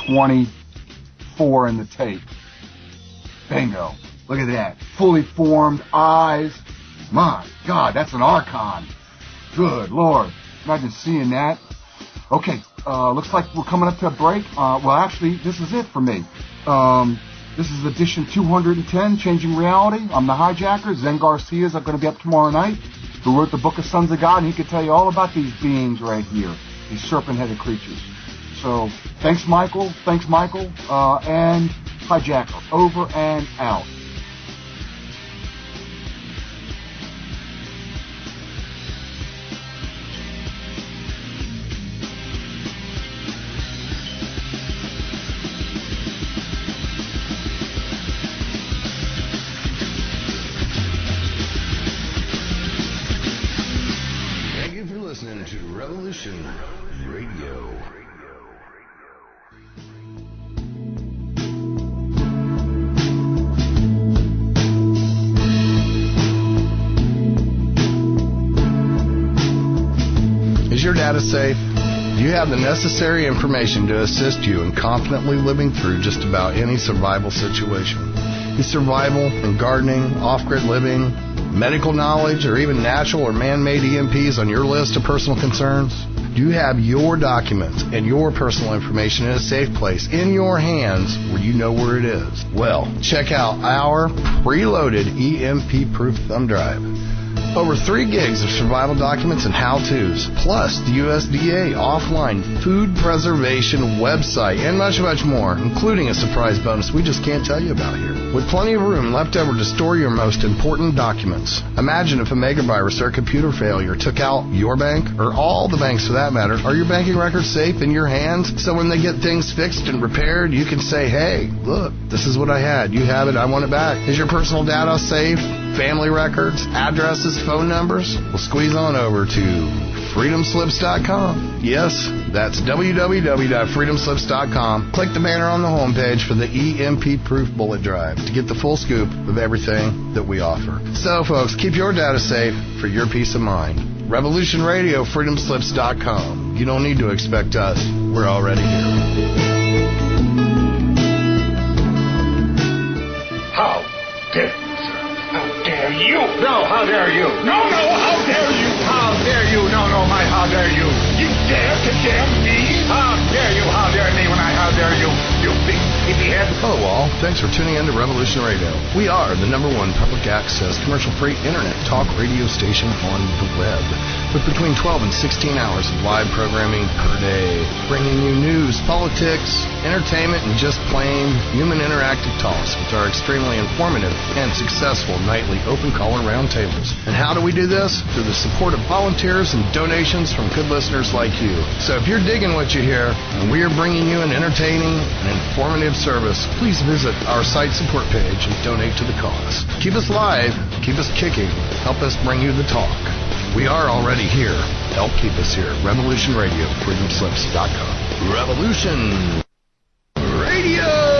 24 in the tape. Bingo. Look at that. Fully formed eyes. My God, that's an Archon. Good Lord. Imagine seeing that. Okay, looks like we're coming up to a break. Well, actually, this is it for me. This is edition 210, Changing Reality. I'm the hijacker. Zen Garcia's going to be up tomorrow night, who wrote the book of Sons of God, and he could tell you all about these beings right here, these serpent-headed creatures. So, thanks, Michael. And hijacker, over and out. Listening to Revolution Radio. Is your data safe? Do you have the necessary information to assist you in confidently living through just about any survival situation? Is survival and gardening, off-grid living, medical knowledge, or even natural or man-made EMPs on your list of personal concerns? Do you have your documents and your personal information in a safe place in your hands where you know where it is? Well, check out our preloaded EMP-proof thumb drive. Over 3 gigs of survival documents and how-tos, plus the USDA offline food preservation website, and much, much more, including a surprise bonus we just can't tell you about here. With plenty of room left over to store your most important documents. Imagine if a megavirus or a computer failure took out your bank, or all the banks for that matter. Are your banking records safe in your hands? So when they get things fixed and repaired, you can say, hey, look, this is what I had. You have it. I want it back. Is your personal data safe? Family records, addresses, phone numbers? Well, squeeze on over to freedomslips.com. Yes, that's www.freedomslips.com. Click the banner on the homepage for the EMP-proof bullet drive to get the full scoop of everything that we offer. So, folks, keep your data safe for your peace of mind. Revolution Radio, freedomslips.com. You don't need to expect us. We're already here. How dare you? How dare you? No, how dare you? No, how dare you? How dare you? No, how dare you? You dare to dare me? How dare you? How dare me when how dare you? You big hippie-head. Hello all, thanks for tuning in to Revolution Radio. We are the #1 public access, commercial-free internet talk radio station on the web, with between 12 and 16 hours of live programming per day, bringing you news, politics, entertainment, and just plain human interactive talks, which are extremely informative and successful nightly open caller roundtables. And how do we do this? Through the support of volunteers and donations from good listeners like you. So if you're digging what you hear, and we are bringing you an entertaining and informative service, please visit our site support page and donate to the cause. Keep us live, keep us kicking, help us bring you the talk. We are already here. Help keep us here. Revolution Radio, freedomslips.com. Revolution Radio!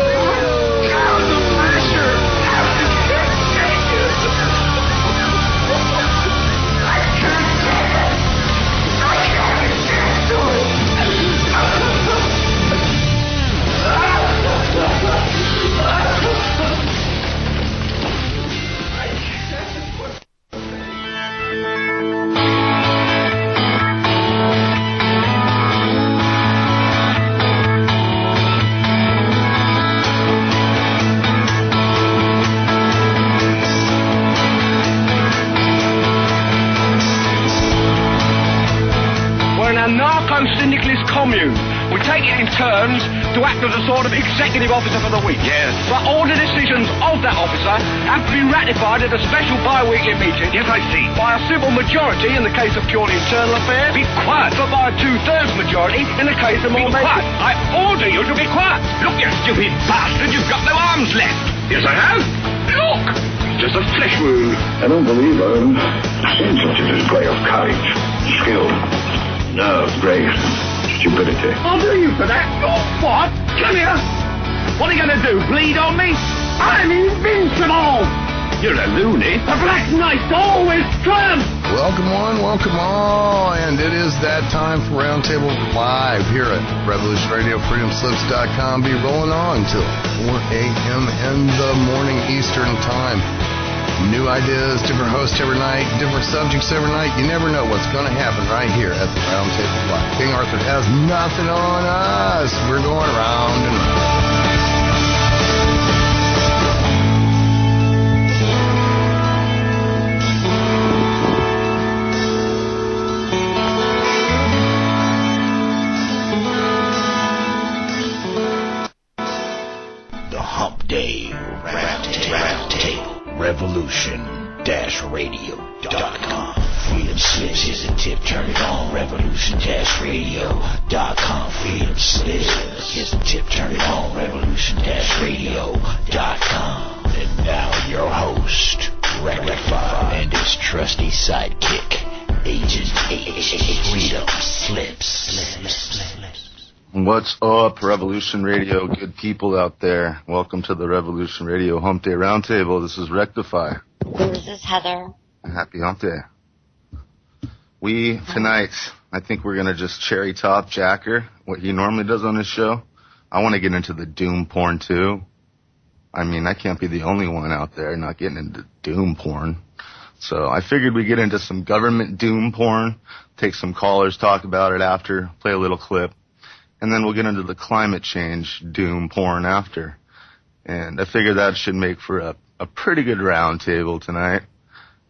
Syndicalist commune. We take it in turns to act as a sort of executive officer for the week. Yes. But all the decisions of that officer have to be ratified at a special bi-weekly meeting. Yes, I see. By a simple majority in the case of purely internal affairs. Be quiet. But by a 2/3 majority in the case of more Be quiet. I order you to be quiet. Look, you stupid bastard, you've got no arms left. Yes, I have. Look. Just a flesh wound. I don't believe I've seen such a display of courage, skill, nerve, grace, stupidity. I'll do you for that. Oh, what? Come here. What are you going to do, bleed on me? I'm invincible. You're a loony. A black knight always triumphs! Welcome on, welcome all, and it is that time for Roundtable Live here at RevolutionRadioFreedomSlips.com. Be rolling on till 4 a.m. in the morning Eastern Time. New ideas, different hosts every night, different subjects every night. You never know what's going to happen right here at the Roundtable Live. King Arthur has nothing on us. We're going round and round. The Humpday Roundtable. Revolution-radio.com. Freedom Slips, here's a tip, turn it on. Revolution-radio.com. Freedom Slips, here's a tip, turn it on. Revolution-radio.com. And now your host, Rectify, and his trusty sidekick, Agent H. Freedom Slips. What's up, Revolution Radio, good people out there? Welcome to the Revolution Radio Hump Day Roundtable. This is Rectify. This is Heather. Happy Hump Day. Tonight, I think we're going to just cherry top Jacker, what he normally does on his show. I want to get into the doom porn, too. I mean, I can't be the only one out there not getting into doom porn. So I figured we'd get into some government doom porn, take some callers, talk about it after, play a little clip. And then we'll get into the climate change doom porn after. And I figured that should make for a pretty good round table tonight.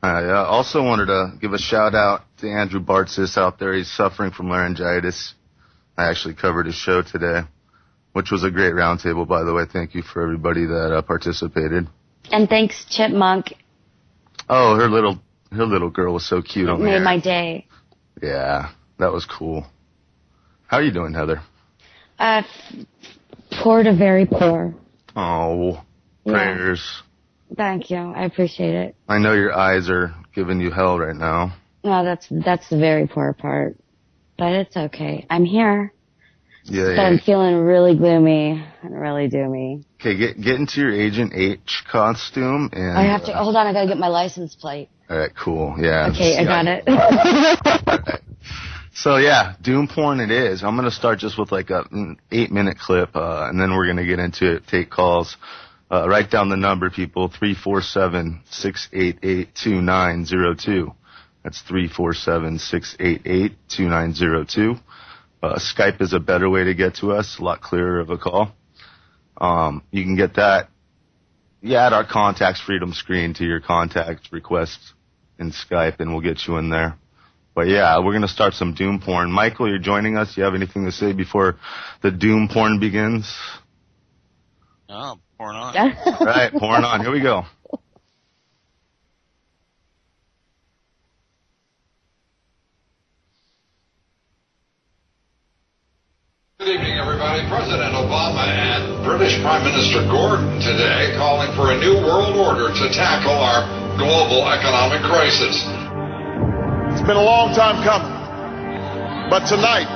I also wanted to give a shout out to Andrew Bartzis out there. He's suffering from laryngitis. I actually covered his show today, which was a great round table, by the way. Thank you for everybody that participated. And thanks, Chipmunk. Oh, her little girl was so cute on there. Made my day. Yeah, that was cool. How are you doing, Heather? Poor to very poor. Oh, prayers. Yeah. Thank you. I appreciate it. I know your eyes are giving you hell right now. No, that's the very poor part. But it's okay. I'm here. Yeah. But I'm feeling really gloomy and really doomy. Okay, get into your Agent H costume and... I have to... hold on, I gotta get my license plate. All right, cool. Yeah. Okay, I got it. All right. So, yeah, doom porn it is. I'm going to start just with like an 8-minute clip, and then we're going to get into it, take calls. Write down the number, people, 347-688-2902. That's 347-688-2902. Skype is a better way to get to us, a lot clearer of a call. You can get that. You add our contacts freedom screen to your contact request in Skype, and we'll get you in there. But yeah, we're going to start some doom porn. Michael, you're joining us. You have anything to say before the doom porn begins? Oh, porn on. All right, porn on. Here we go. Good evening, everybody. President Obama and British Prime Minister Gordon today calling for a new world order to tackle our global economic crisis. It's been a long time coming, but tonight,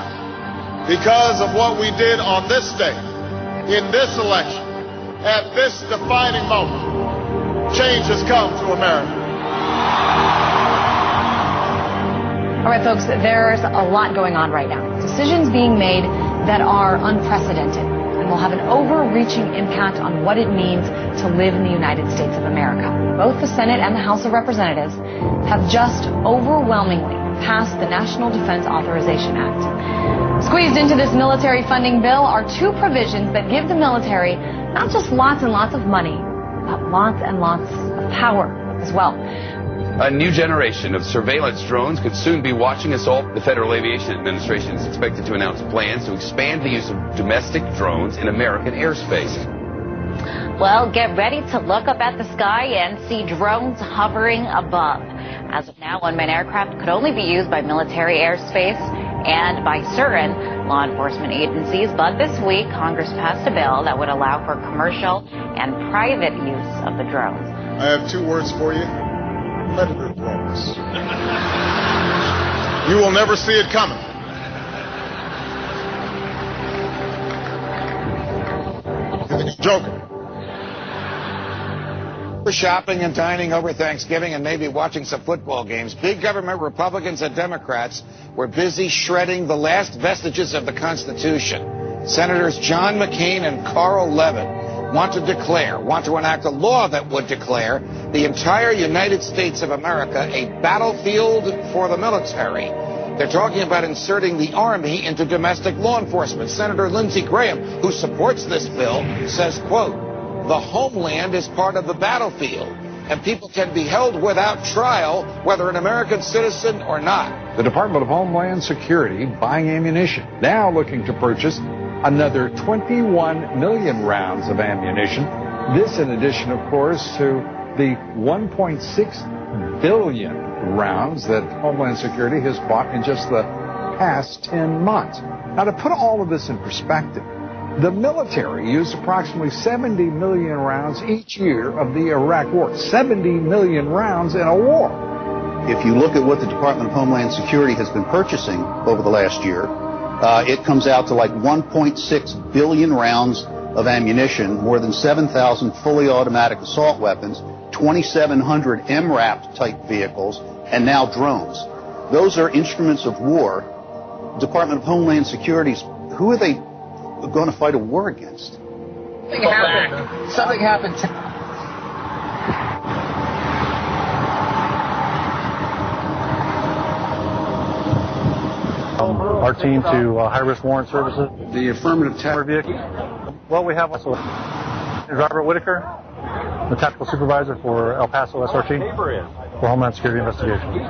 because of what we did on this day, in this election, at this defining moment, change has come to America. All right, folks, there's a lot going on right now. Decisions being made that are unprecedented and will have an overreaching impact on what it means to live in the United States of America. Both the Senate and the House of Representatives have just overwhelmingly passed the National Defense Authorization Act. Squeezed into this military funding bill are two provisions that give the military not just lots and lots of money, but lots and lots of power as well. A new generation of surveillance drones could soon be watching us all. The Federal Aviation Administration is expected to announce plans to expand the use of domestic drones in American airspace. Well, get ready to look up at the sky and see drones hovering above. As of now, unmanned aircraft could only be used by military airspace and by certain law enforcement agencies. But this week, Congress passed a bill that would allow for commercial and private use of the drones. I have two words for you. Predator drones. You will never see it coming. You think you're joking? shopping and dining over Thanksgiving and maybe watching some football games, big government Republicans and Democrats were busy shredding the last vestiges of the Constitution. Senators John McCain and Carl Levin want to enact a law that would declare the entire United States of America a battlefield for the military. They're talking about inserting the Army into domestic law enforcement. Senator Lindsey Graham, who supports this bill, says, quote, "The homeland is part of the battlefield, and people can be held without trial, whether an American citizen or not." The Department of Homeland Security buying ammunition, now looking to purchase another 21 million rounds of ammunition. This in addition, of course, to the 1.6 billion rounds that Homeland Security has bought in just the past 10 months. Now, to put all of this in perspective, the military used approximately 70 million rounds each year of the Iraq War. 70 million rounds in a war. If you look at what the Department of Homeland Security has been purchasing over the last year, it comes out to like 1.6 billion rounds of ammunition, more than 7,000 fully automatic assault weapons, 2,700 MRAP type vehicles, and now drones. Those are instruments of war. Department of Homeland Security's, who are they going to fight a war against? Something happened. Our team to high-risk warrant services. The affirmative tactical vehicle. Well, we have also Robert Whitaker, the tactical supervisor for El Paso SRT for Homeland Security Investigation.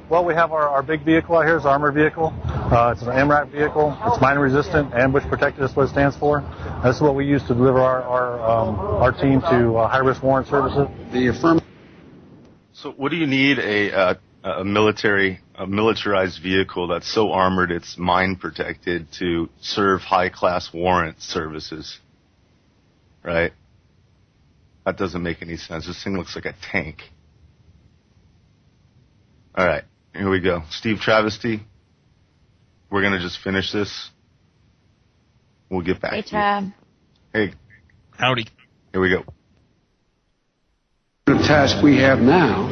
Well, we have our big vehicle out here. It's an armored vehicle. It's an MRAP vehicle. It's mine resistant, ambush protected. That's what it stands for. This is what we use to deliver our team to high-risk warrant services. The affirmative. So, what do you need a militarized vehicle that's so armored it's mine protected to serve high-class warrant services? Right? That doesn't make any sense. This thing looks like a tank. All right, here we go. Steve Travesty, we're going to just finish this. We'll get back to you. Hey. Howdy. Here we go. The task we have now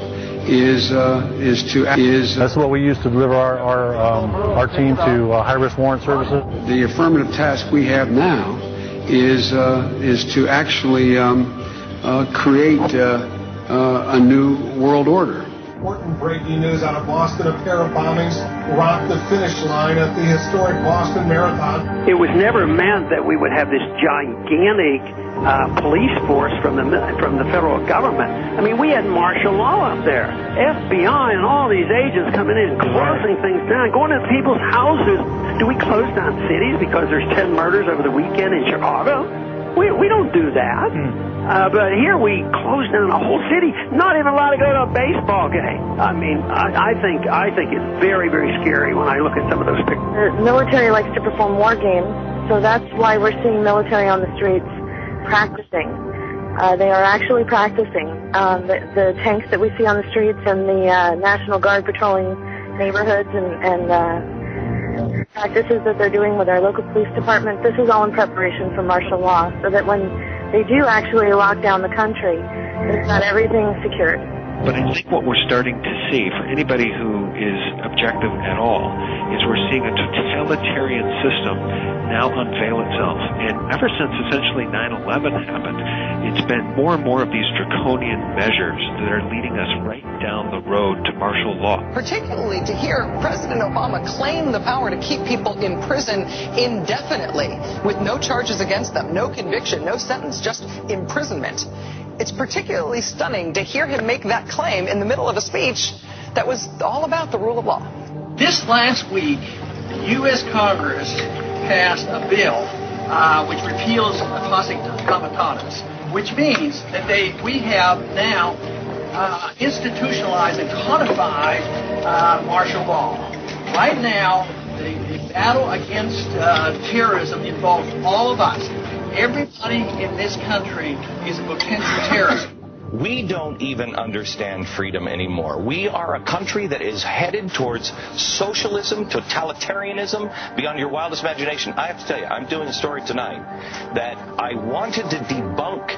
is That's what we use to deliver our team to high-risk warrant services. The affirmative task we have now is to actually create a new world order. Important breaking news out of Boston. A pair of bombings rocked the finish line at the historic Boston Marathon. It was never meant that we would have this gigantic police force from the federal government. I mean, we had martial law up there. FBI and all these agents coming in, closing things down, going to people's houses. Do we close down cities because there's 10 murders over the weekend in Chicago? We don't do that. But here we close down a whole city, not even allowed to go to a baseball game. I mean, I think it's very, very scary when I look at some of those pictures. The military likes to perform war games, so that's why we're seeing military on the streets practicing. They are actually practicing. The tanks that we see on the streets and the National Guard patrolling neighborhoods and practices that they're doing with our local police department, this is all in preparation for martial law, so that when they do actually lock down the country, they've got everything secured. But I think what we're starting to see, for anybody who is objective at all, is we're seeing a totalitarian system now unveil itself. And ever since essentially 9/11 happened, it's been more and more of these draconian measures that are leading us right down the road to martial law. Particularly to hear President Obama claim the power to keep people in prison indefinitely with no charges against them, no conviction, no sentence, just imprisonment. It's particularly stunning to hear him make that claim in the middle of a speech that was all about the rule of law. This last week, the U.S. Congress passed a bill which repeals classic comitatus, which means that we have now institutionalized and codified martial law. Right now, the battle against terrorism involves all of us. Everybody in this country is a potential terrorist. We don't even understand freedom anymore. We are a country that is headed towards socialism, totalitarianism, beyond your wildest imagination. I have to tell you, I'm doing a story tonight that I wanted to debunk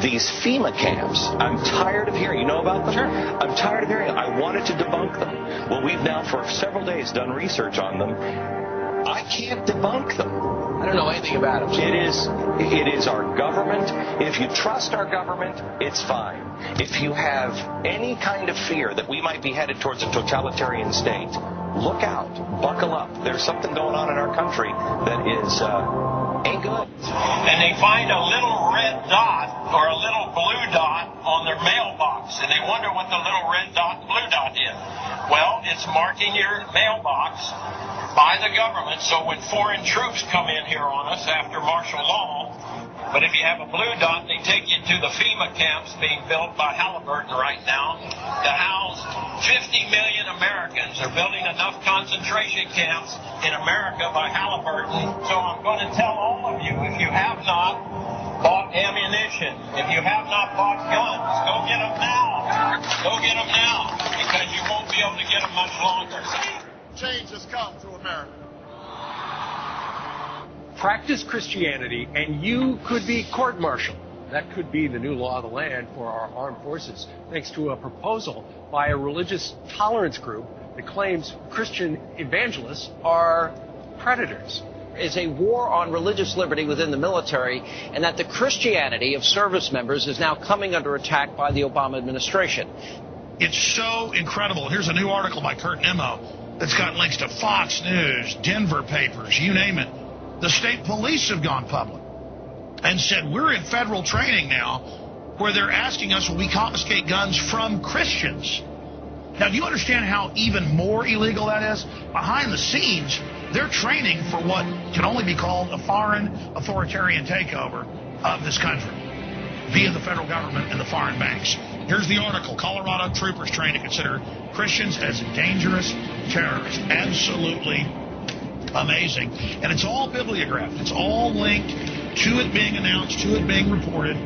these FEMA camps, I'm tired of hearing. You know about them? Sure. I'm tired of hearing. I wanted to debunk them. Well, we've now for several days done research on them. I can't debunk them. I don't know anything about them. It is our government. If you trust our government, it's fine. If you have any kind of fear that we might be headed towards a totalitarian state, look out. Buckle up. There's something going on in our country that is ain't good. And they find a little red dot or a little blue dot on their mailbox, and they wonder what the little red dot and blue dot is. Well, it's marking your mailbox by the government, so when foreign troops come in here on us after martial law, but if you have a blue dot, they take you to the FEMA camps being built by Halliburton right now to house 50 million Americans. They're building enough concentration camps in America by Halliburton. So I'm going to tell all of you, if you have not bought ammunition, if you have not bought guns, go get them now. Go get them now, because you won't be able to get them much longer. Change has come to America. Practice Christianity and you could be court-martialed. That could be the new law of the land for our armed forces, thanks to a proposal by a religious tolerance group that claims Christian evangelists are predators. Is a war on religious liberty within the military, and that the Christianity of service members is now coming under attack by the Obama administration. It's so incredible. Here's a new article by Kurt Nimmo that's got links to Fox News, Denver papers, you name it. The state police have gone public and said, we're in federal training now where they're asking us, will we confiscate guns from Christians? Now, do you understand how even more illegal that is? Behind the scenes, they're training for what can only be called a foreign authoritarian takeover of this country via the federal government and the foreign banks. Here's the article. Colorado troopers trained to consider Christians as dangerous terrorists. Absolutely amazing. And it's all bibliographed. It's all linked to it being announced, to it being reported.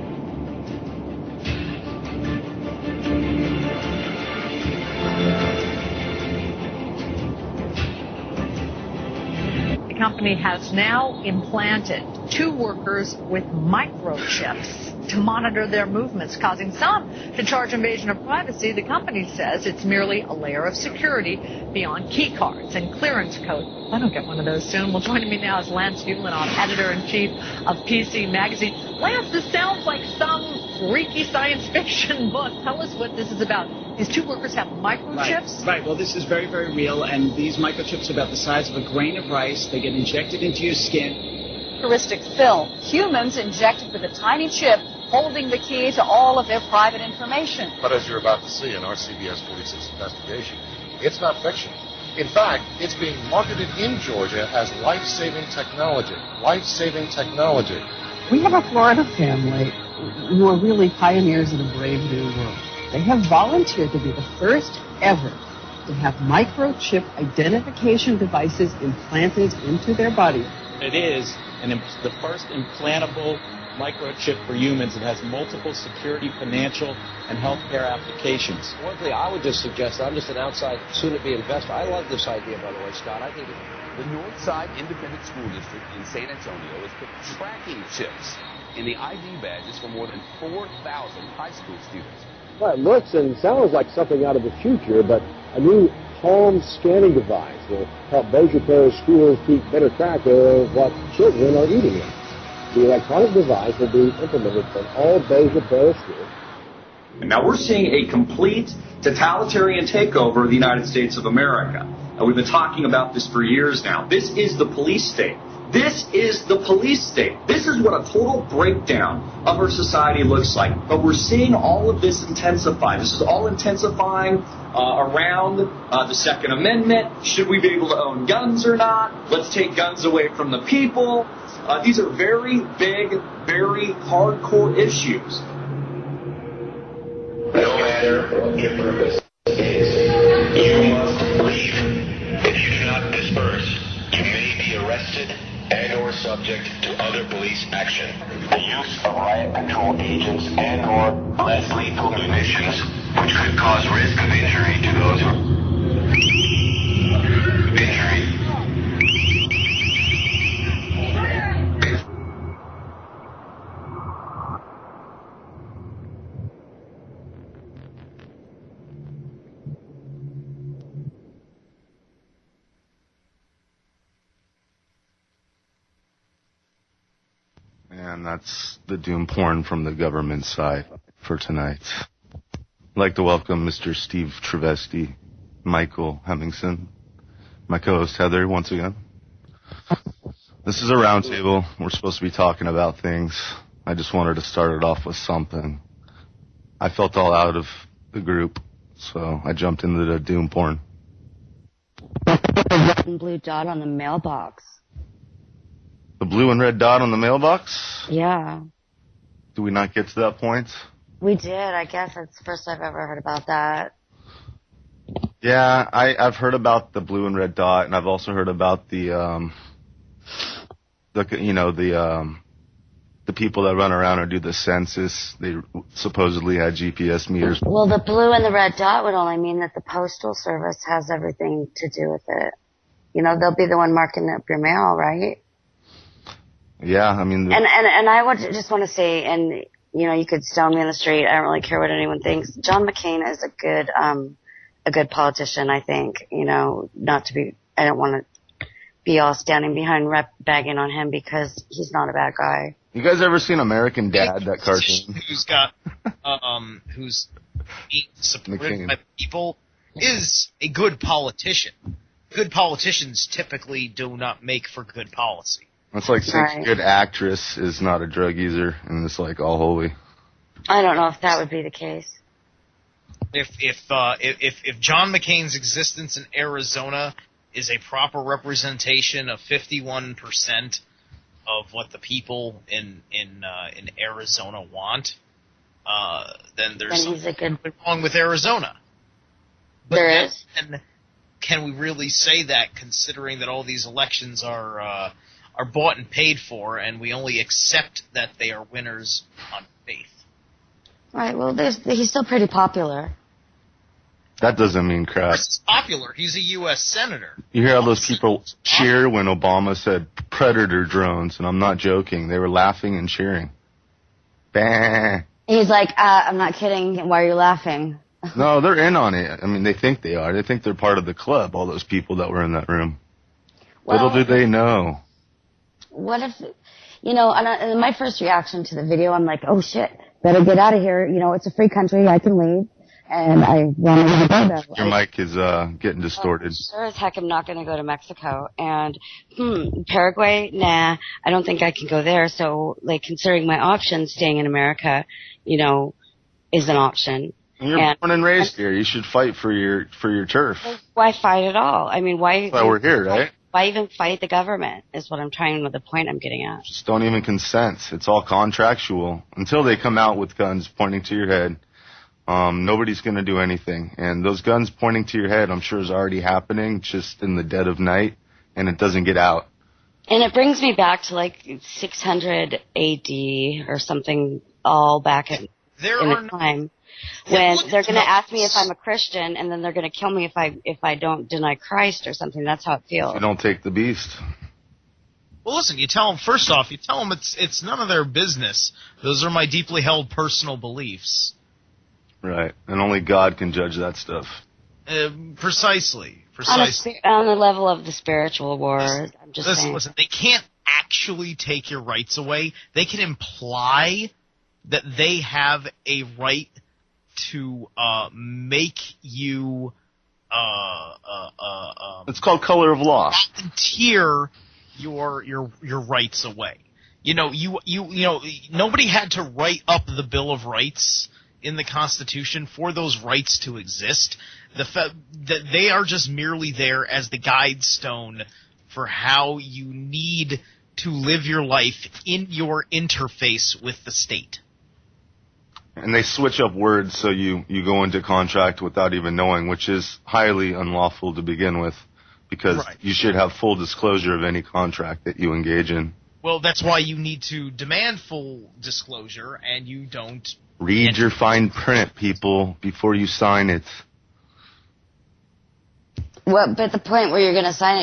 The company has now implanted 2 workers with microchips to monitor their movements, causing some to charge invasion of privacy. The company says it's merely a layer of security beyond key cards and clearance code. I don't get one of those soon. Well, joining me now is Lance Ulanoff, editor-in-chief of PC Magazine. Lance, this sounds like some freaky science fiction book. Tell us what this is about. These 2 workers have microchips? Right. Well, this is very, very real, and these microchips are about the size of a grain of rice. They get injected into your skin. Futuristic film. Humans injected with a tiny chip holding the key to all of their private information. But as you're about to see in our CBS 46 investigation, it's not fiction. In fact, it's being marketed in Georgia as life-saving technology. Life-saving technology. We have a Florida family who are really pioneers of the brave new world. They have volunteered to be the first ever to have microchip identification devices implanted into their body. It is the first implantable microchip for humans. It has multiple security, financial, and healthcare applications. One thing I would just suggest, I'm just an outside, soon-to-be investor. I love this idea, by the way, Scott. I think the Northside Independent School District in San Antonio has put tracking chips in the ID badges for more than 4,000 high school students. Well, it looks and sounds like something out of the future, but a new palm scanning device will help Bossier Parish schools keep better track of what children are eating. The electronic device will be implemented in all Bossier Parish schools. Now we're seeing a complete totalitarian takeover of the United States of America. We've been talking about this for years now. This is the police state. This is the police state. This is what a total breakdown of our society looks like. But we're seeing all of this intensify. This is all intensifying around the Second Amendment. Should we be able to own guns or not? Let's take guns away from the people. These are very big, very hardcore issues. No matter what your purpose is, you must leave. If you do not disperse, you may be arrested and or subject to other police action. The use of riot control agents and or less lethal munitions, which could cause risk of injury to those who And that's the doom porn from the government side for tonight. I'd like to welcome Mr. Steve Travesti, Michael Hemmingson, my co-host Heather, once again. This is a roundtable. We're supposed to be talking about things. I just wanted to start it off with something. I felt all out of the group, so I jumped into the doom porn. The red and blue dot on the mailbox. The blue and red dot on the mailbox? Yeah. Do we not get to that point? We did. I guess that's the first I've ever heard about that. Yeah, I've heard about the blue and red dot, and I've also heard about the people that run around and do the census. They supposedly had GPS meters. Well, the blue and the red dot would only mean that the Postal Service has everything to do with it. You know, they'll be the one marking up your mail, right? Yeah, I mean... And I would just want to say, and, you know, you could stone me in the street. I don't really care what anyone thinks. John McCain is a good politician, I think. You know, I don't want to be all standing behind bagging on him because he's not a bad guy. You guys ever seen American Dad, that cartoon? Who's being supported by people is a good politician. Good politicians typically do not make for good policy. It's like saying a good actress is not a drug user, and it's like all holy. I don't know if that would be the case. If John McCain's existence in Arizona is a proper representation of 51% of what the people in Arizona want, then there's something wrong with Arizona. But there is. And can we really say that, considering that all these elections are bought and paid for, and we only accept that they are winners on faith? Right. Well, he's still pretty popular. That doesn't mean crap. He's popular. He's a U.S. senator. You hear how those people cheer when Obama said Predator drones, and I'm not joking. They were laughing and cheering. Bah. He's like, I'm not kidding. Why are you laughing? No, they're in on it. I mean, they think they are. They think they're part of the club, all those people that were in that room. Well, little do they know. What if, you know, and my first reaction to the video, I'm like, oh, shit, better get out of here. You know, it's a free country. I can leave. And I want to go Your mic is getting distorted. Sure as heck I'm not going to go to Mexico. And, Paraguay? Nah, I don't think I can go there. So, like, considering my options, staying in America, you know, is an option. You're born and raised here. You should fight for your turf. Why fight at all? I mean, why? That's why we're here, right? Why even fight the government is what I'm trying, the point I'm getting at. Just don't even consent. It's all contractual. Until they come out with guns pointing to your head, nobody's going to do anything. And those guns pointing to your head, I'm sure, is already happening just in the dead of night, and it doesn't get out. And it brings me back to like 600 AD or something, all back in a time when they're going to ask me if I'm a Christian, and then they're going to kill me if I don't deny Christ or something. That's how it feels. You don't take the beast. Well, listen, you tell them it's none of their business. Those are my deeply held personal beliefs. Right, and only God can judge that stuff. Precisely. On the level of the spiritual wars, I'm just saying. Listen, they can't actually take your rights away. They can imply that they have a right to make you it's called color of law. Volunteer your rights away. You know, you know, nobody had to write up the Bill of Rights in the Constitution for those rights to exist. That they are just merely there as the guide stone for how you need to live your life in your interface with the state. And they switch up words so you go into contract without even knowing, which is highly unlawful to begin with, because you should have full disclosure of any contract that you engage in. Well, that's why you need to demand full disclosure, and you don't. Read your fine print, people, before you sign it. Well, but the point where you're going to sign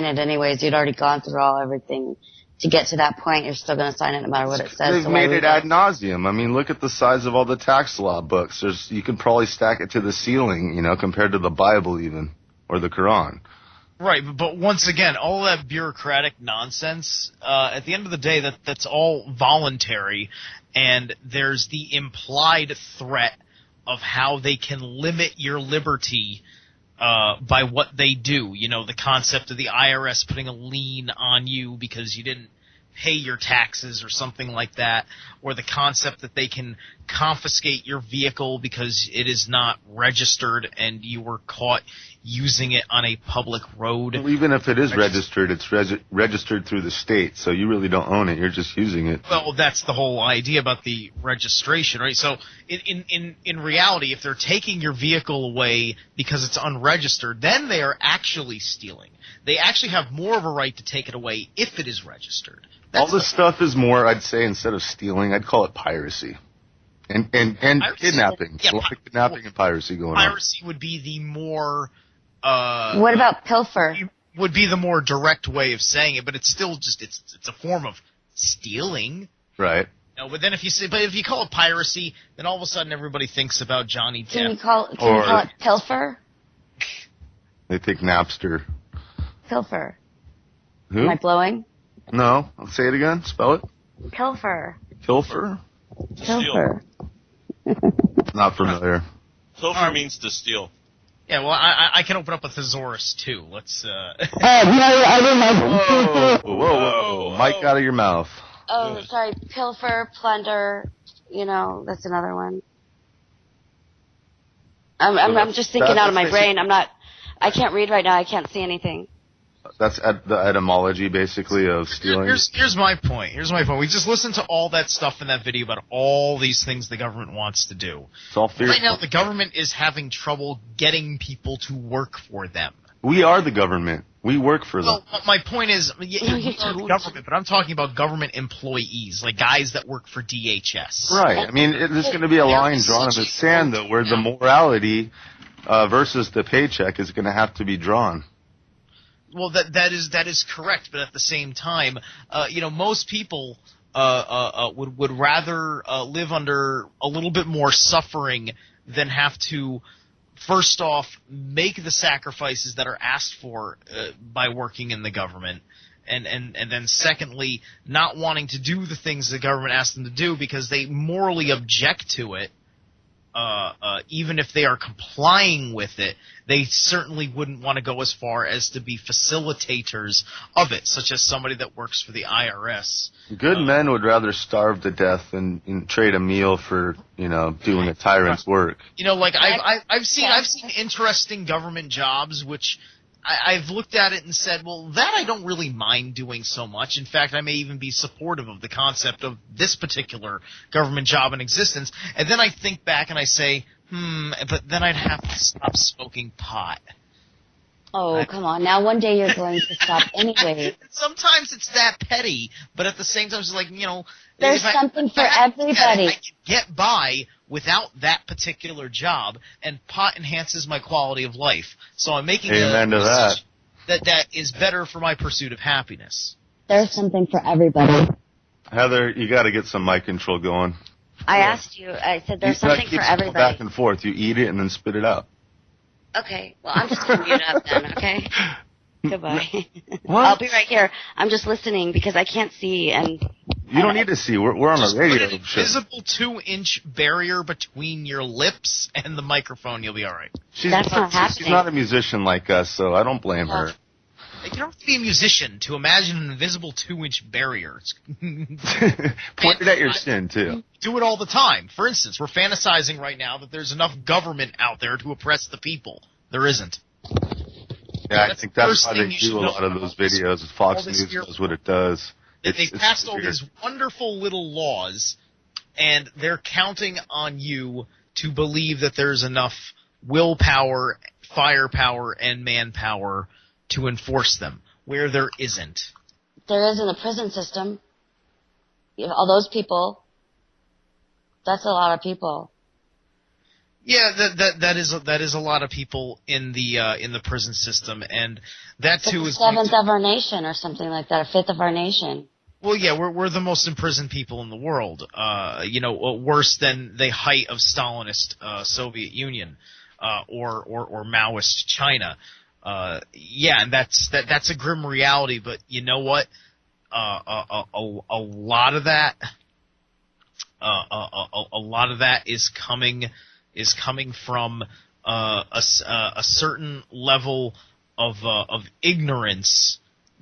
it anyways. You'd already gone through everything to get to that point. You're still going to sign it no matter what it says. They've made it ad nauseum. I mean, look at the size of all the tax law books. You can probably stack it to the ceiling, you know, compared to the Bible even, or the Quran. Right, but once again, all that bureaucratic nonsense, at the end of the day, that's all voluntary, and there's the implied threat of how they can limit your liberty by what they do. You know, the concept of the IRS putting a lien on you because you didn't pay your taxes or something like that, or the concept that they can confiscate your vehicle because it is not registered and you were caught using it on a public road. Well, even if it is registered, it's registered through the state, so you really don't own it. You're just using it. Well, that's the whole idea about the registration, right? So in reality, if they're taking your vehicle away because it's unregistered, then they are actually stealing. They actually have more of a right to take it away if it is registered. All this stuff is more, I'd say, instead of stealing, I'd call it piracy. And kidnapping. Yeah, a lot of kidnapping and piracy going on. Piracy would be the more... what about pilfer? Would be the more direct way of saying it, but it's still just it's a form of stealing. Right. No, but then if you call it piracy, then all of a sudden everybody thinks about Johnny Depp. Can you call it pilfer? They think Napster. Pilfer. Who? Am I blowing? No. I'll say it again. Spell it. Pilfer. Pilfer? Pilfer. Not familiar. Pilfer means to steal. Yeah, well, I can open up a thesaurus, too. Let's, Whoa. Mic out of your mouth. Oh, sorry. Pilfer, plunder, that's another one. I'm just thinking out of my brain. I can't read right now. I can't see anything. That's the etymology, basically, of stealing. Here's my point. We just listened to all that stuff in that video about all these things the government wants to do. It's all fearful. Right now, the government is having trouble getting people to work for them. We are the government. We work for them. Well, my point is, we are the government, but I'm talking about government employees, like guys that work for DHS. Right. I mean, there's going to be a line drawn in the sand, though, where the morality versus the paycheck is going to have to be drawn. Well, that is correct, but at the same time, most people would rather live under a little bit more suffering than have to, first off, make the sacrifices that are asked for by working in the government, and then secondly, not wanting to do the things the government asks them to do because they morally object to it. Even if they are complying with it, they certainly wouldn't want to go as far as to be facilitators of it, such as somebody that works for the IRS. Good men would rather starve to death than trade a meal for, doing a tyrant's work. I've seen interesting government jobs which I've looked at it and said, well, that I don't really mind doing so much. In fact, I may even be supportive of the concept of this particular government job in existence. And then I think back and I say, but then I'd have to stop smoking pot. Oh, come on. Now one day you're going to stop anyway. Sometimes it's that petty, but at the same time it's like, there's something for everybody. I can get by without that particular job, and pot enhances my quality of life. So I'm making Amen to that. That is better for my pursuit of happiness. There's something for everybody. Heather, you got to get some mic control going. I asked you. I said there's something for everybody. Back and forth. You eat it and then spit it out. Okay. Well, I'm just going to mute up then, okay? Goodbye. What? I'll be right here. I'm just listening because I can't see and... You don't need to see. We're on a radio show. Visible 2-inch barrier between your lips and the microphone. You'll be all right. That's not happening. She's not a musician like us, so I don't blame her. You don't have to be a musician to imagine an invisible 2-inch barrier. Point it at your chin, too. Do it all the time. For instance, we're fantasizing right now that there's enough government out there to oppress the people. There isn't. Yeah, I think that's why they do a lot of those videos. Fox News does what it does. They've passed all these wonderful little laws, and they're counting on you to believe that there's enough willpower, firepower, and manpower to enforce them, where there isn't. There is in the prison system. All those people, that's a lot of people. Yeah, that is a lot of people in the prison system, and that too is 7th of our nation or something like that, a 5th of our nation. Well, yeah, we're the most imprisoned people in the world. Worse than the height of Stalinist Soviet Union or Maoist China. and that's a grim reality. But you know what? A lot of that, a lot of that is coming from a certain level of ignorance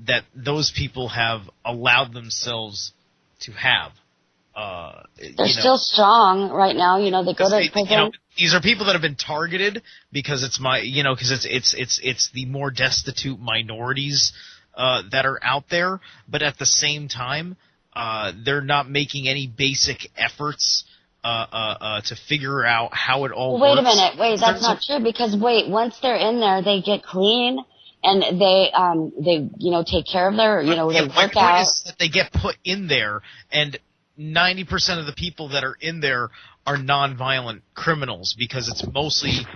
that those people have allowed themselves to have. They're still strong right now. You know, they go to prison. These are people that have been targeted because it's the more destitute minorities that are out there. But at the same time, they're not making any basic efforts to figure out how it all works. Wait a minute. Wait, that's not true because once they're in there, they get clean and they take care of their, they work my point out. is that they get put in there, and 90% of the people that are in there are nonviolent criminals because it's mostly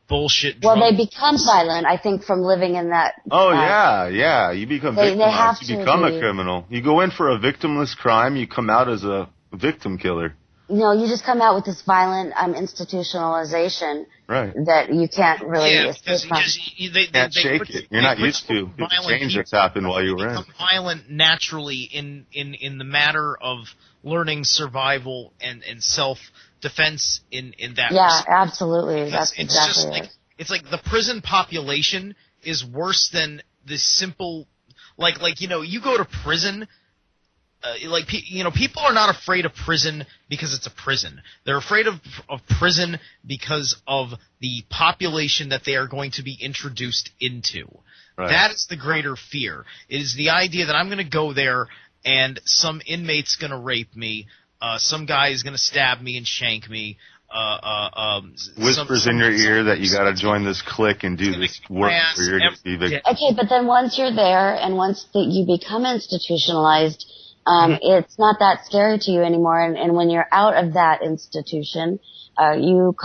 bullshit. Well, they become violent, I think, from living in that. Oh, yeah. You become victimized. You become a criminal. You go in for a victimless crime, you come out as a victim killer. No, you just come out with this violent institutionalization that you can't really escape from. You can't shake it. You're not used to the change that's happened while you were in. Become violent naturally in the matter of learning survival and self-defense in that. Yeah, respect. absolutely. That's exactly it. It's like the prison population is worse than the simple, you go to prison. People are not afraid of prison because it's a prison. They're afraid of prison because of the population that they are going to be introduced into. Right. That is the greater fear. It is the idea that I'm going to go there and some inmate's going to rape me, some guy is going to stab me and shank me. Whispers in your ear that you got to join this clique and do this work where you're going to be victim. Okay, but then once you're there and once you become institutionalized, it's not that scary to you anymore. And when you're out of that institution, you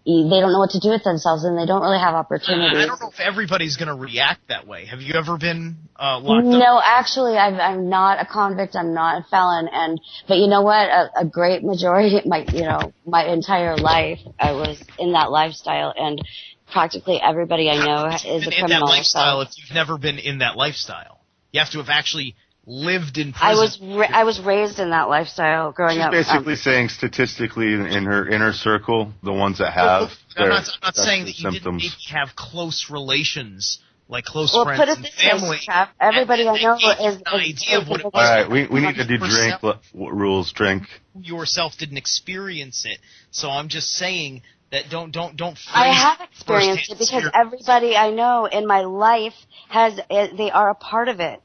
they don't know what to do with themselves and they don't really have opportunities. I don't know if everybody's going to react that way. Have you ever been locked up? No, actually, I'm not a convict. I'm not a felon. But you know what? A great majority of my entire life, I was in that lifestyle, and practically everybody I know is a criminal. In that lifestyle, if you've never been in that lifestyle, you have to have actually lived in prison. I was raised in that lifestyle growing up. She's basically saying statistically in her inner circle, the ones that have. I'm not saying that you didn't maybe have close relations, like close friends put it and this family. Way, everybody I know is an idea of what it was. All right, we need to do drink rules. Drink. You yourself didn't experience it, so I'm just saying that don't. I have experienced it because everybody I know in my life they are a part of it.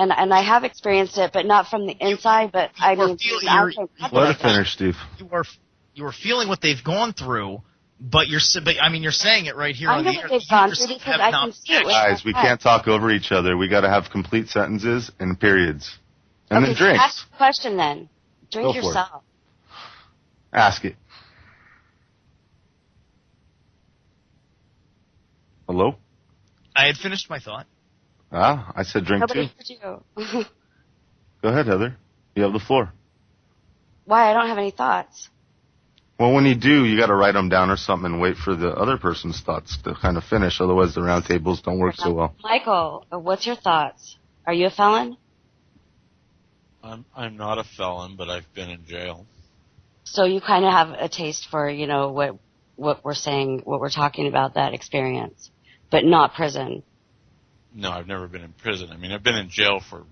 And I have experienced it, but not from the inside. But let it finish, Steve. You are feeling what they've gone through, but you're saying it right here I on know the air. what they've gone through because I can see it. Guys, we can't talk over each other. We got to have complete sentences and periods, and then drinks. Ask a question then. Drink yourself. Ask it. Hello? I had finished my thought. I said drink Nobody too. heard you. Go ahead, Heather. You have the floor. Why? I don't have any thoughts. Well, when you do, you got to write them down or something and wait for the other person's thoughts to kind of finish. Otherwise, the round tables don't work so well. Michael, what's your thoughts? Are you a felon? I'm not a felon, but I've been in jail. So you kind of have a taste for, what we're saying, what we're talking about, that experience, but not prison. No, I've never been in prison. I mean, I've been in jail for,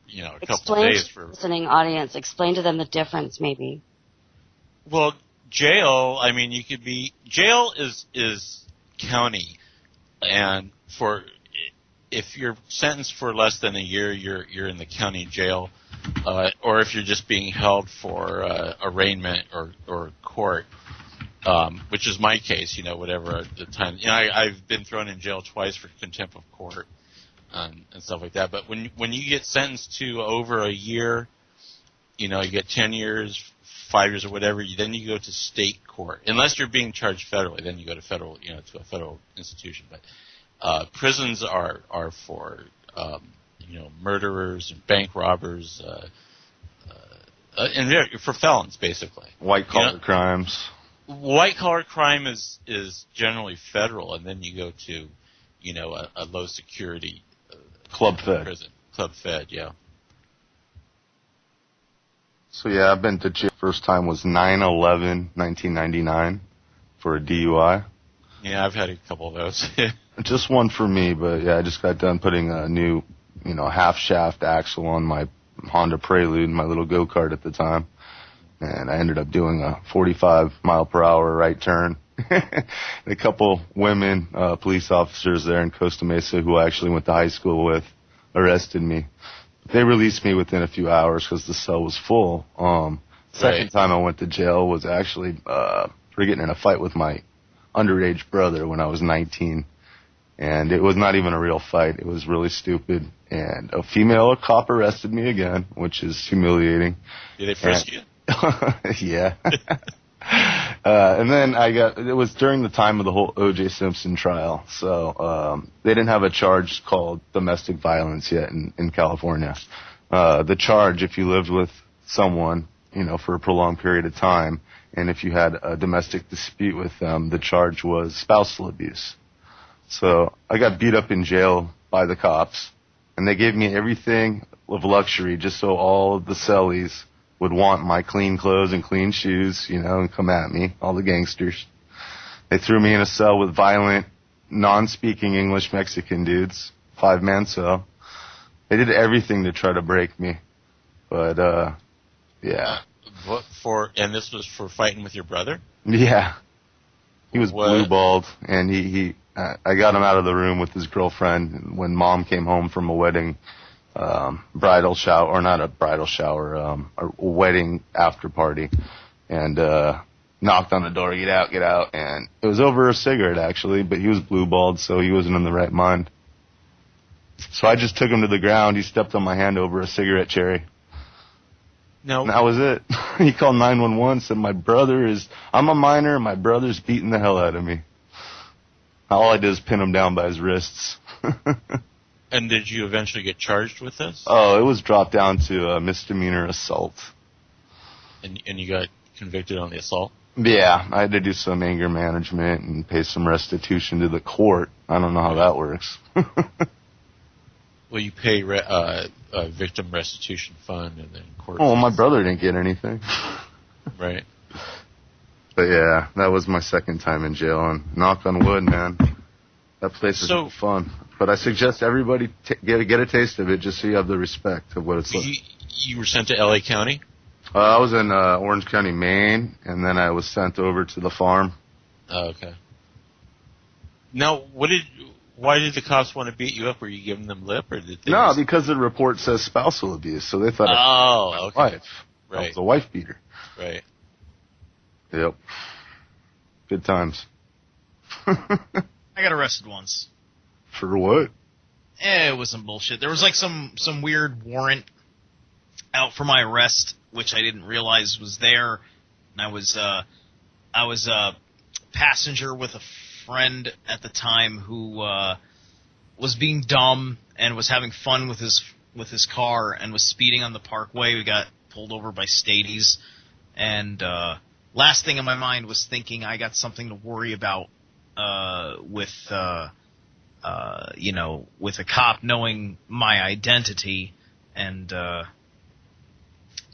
a couple of days. To the listening audience, explain to them the difference, maybe. Well, jail, jail is county, and if you're sentenced for less than a year, you're in the county jail, or if you're just being held for arraignment or court. Which is my case, whatever at the time. I've been thrown in jail twice for contempt of court and stuff like that. But when you get sentenced to over a year, you get 10 years, 5 years, or whatever. Then you go to state court, unless you're being charged federally. Then you go to federal, to a federal institution. But prisons are for murderers and bank robbers, and for felons, basically. White collar crimes. White collar crime is generally federal, and then you go to a low security Club Fed prison. Club Fed, yeah. So yeah, I've been to jail. First time was 9/11/1999 for a DUI. Yeah, I've had a couple of those. Just one for me, but yeah, I just got done putting a new, half shaft axle on my Honda Prelude, my little go-kart at the time. And I ended up doing a 45 mile per hour right turn. A couple women, police officers there in Costa Mesa who I actually went to high school with arrested me. They released me within a few hours because the cell was full. Second time I went to jail was actually for getting in a fight with my underage brother when I was 19. And it was not even a real fight. It was really stupid. And a female cop arrested me again, which is humiliating. Did they frisk you? Yeah. And then it was during the time of the whole O.J. Simpson trial. So they didn't have a charge called domestic violence yet in California. The charge, if you lived with someone, for a prolonged period of time, and if you had a domestic dispute with them, the charge was spousal abuse. So I got beat up in jail by the cops, and they gave me everything of luxury just so all of the cellies would want my clean clothes and clean shoes, and come at me, all the gangsters. They threw me in a cell with violent, non-speaking English Mexican dudes, 5-man cell. They did everything to try to break me, but, yeah. And this was for fighting with your brother? Yeah. He was blue-balled, and I got him out of the room with his girlfriend when Mom came home from a wedding, bridal shower, or not a bridal shower, a wedding after party, and knocked on the door, get out, and it was over a cigarette actually, but he was blue-balled, so he wasn't in the right mind. So I just took him to the ground. He stepped on my hand over a cigarette cherry. No. And that was it. He called 911, said I'm a minor, and my brother's beating the hell out of me. All I did is pin him down by his wrists. And did you eventually get charged with this? Oh, it was dropped down to a misdemeanor assault. And you got convicted on the assault? Yeah, I had to do some anger management and pay some restitution to the court. I don't know how that works. Well, you pay victim restitution fund and then court. Oh, well, my brother didn't get anything. Right. But yeah, that was my second time in jail, and knock on wood, man, that place is fun. But I suggest everybody get a taste of it just so you have the respect of what it's like. You were sent to L.A. County? I was in Orange County, Maine, and then I was sent over to the farm. Oh, okay. Now, why did the cops want to beat you up? Were you giving them lip, or did they? No, because the report says spousal abuse, so they thought I was my wife. Right. I was a wife beater. Right. Yep. Good times. I got arrested once. For what? It was some bullshit. There was like some weird warrant out for my arrest, which I didn't realize was there. And I was a passenger with a friend at the time who was being dumb and was having fun with his car and was speeding on the parkway. We got pulled over by Stadies, and last thing in my mind was thinking I got something to worry about with a cop knowing my identity. And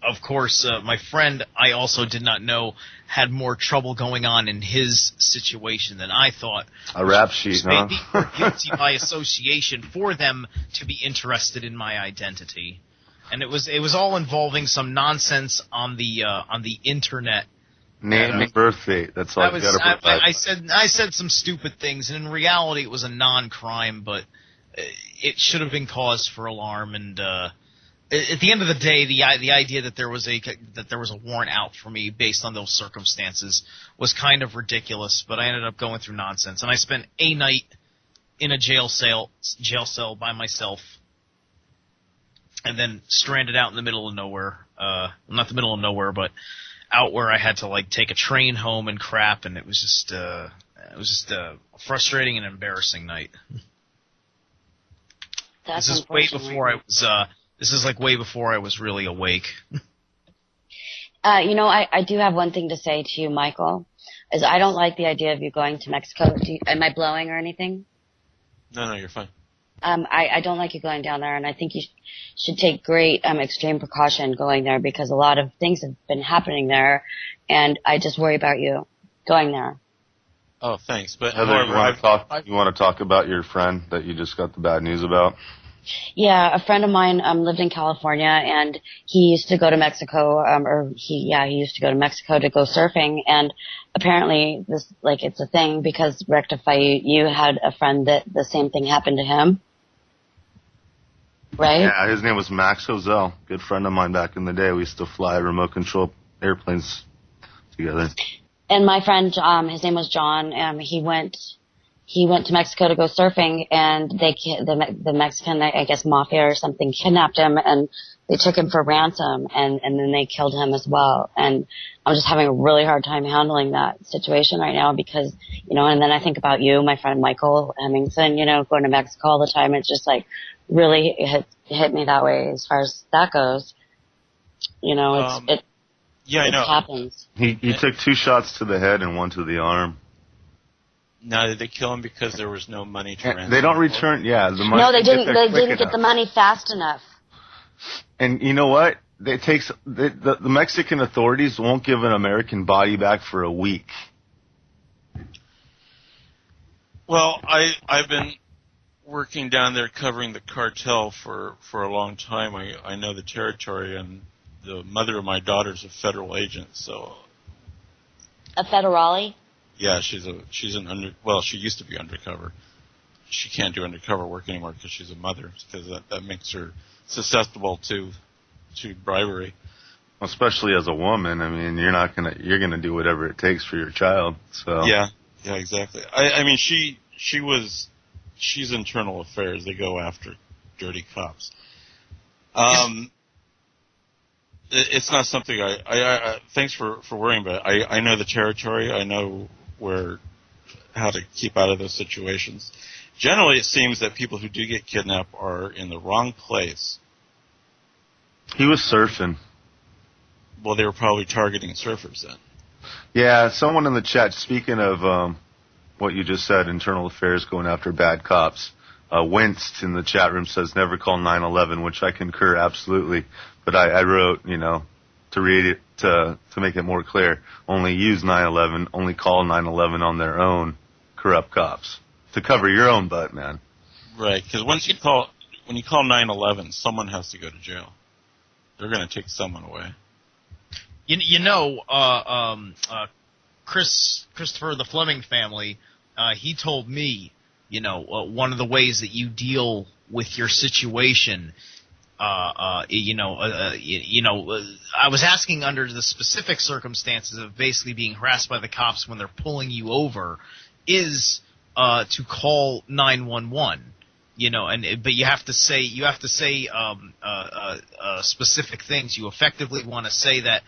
of course, my friend, I also did not know, had more trouble going on in his situation than I thought. A rap sheet, huh? Made me more guilty by association for them to be interested in my identity. And it was all involving some nonsense on the internet. Name and birth date. That's all you got to provide. I said some stupid things, and in reality, it was a non-crime, but it should have been cause for alarm. And at the end of the day, the idea that there was a warrant out for me based on those circumstances was kind of ridiculous. But I ended up going through nonsense, and I spent a night in a jail cell by myself, and then stranded out in the middle of nowhere. Not the middle of nowhere, but out where I had to take a train home and crap, and it was just a frustrating and embarrassing night. That's This is way before I was really awake. I do have one thing to say to you, Michael, is I don't like the idea of you going to Mexico. Am I blowing or anything? No, you're fine. I don't like you going down there, and I think you should take great extreme precaution going there because a lot of things have been happening there, and I just worry about you going there. Oh, thanks. But Heather, however, you want to talk about your friend that you just got the bad news about? Yeah, a friend of mine lived in California, and he used to go to Mexico, he used to go to Mexico to go surfing, and apparently it's a thing because Rectify, you had a friend that the same thing happened to him, right? Yeah, his name was Max Hosel, good friend of mine back in the day. We used to fly remote control airplanes together. And my friend, his name was John, he went to Mexico to go surfing, and the Mexican, I guess, mafia or something kidnapped him, and they took him for ransom, and then they killed him as well. And I'm just having a really hard time handling that situation right now because, and then I think about you, my friend Michael Hemmingson, going to Mexico all the time. It's just like really hit me that way as far as that goes. It happens. He took 2 shots to the head and 1 to the arm. Now, did they kill him because there was no money to ransom? They don't return, the money. No, they didn't. They didn't get the money fast enough. And you know what? The Mexican authorities won't give an American body back for a week. Well, I've been working down there covering the cartel for a long time. I know the territory, and the mother of my daughter's a federal agent, so. A federale? Yeah, she used to be undercover. She can't do undercover work anymore because she's a mother, because that makes her susceptible to bribery. Especially as a woman, I mean, you're gonna do whatever it takes for your child. So yeah, exactly. I mean, she's internal affairs. They go after dirty cops. It's not something I thanks for worrying about. I know the territory. I know how to keep out of those situations. Generally, it seems that people who do get kidnapped are in the wrong place. He was surfing. Well, they were probably targeting surfers then. Yeah, someone in the chat, speaking of what you just said, internal affairs going after bad cops, Winston in the chat room says never call 911, which I concur absolutely. But I wrote, to read it, to make it more clear, only use 911, only call 911 on their own corrupt cops. To cover your own butt, man. Right, because when you call 911, someone has to go to jail. They're going to take someone away. Christopher, the Fleming family, he told me, one of the ways that you deal with your situation, I was asking under the specific circumstances of basically being harassed by the cops when they're pulling you over, is to call 911. But you have to say specific things. You effectively want to say that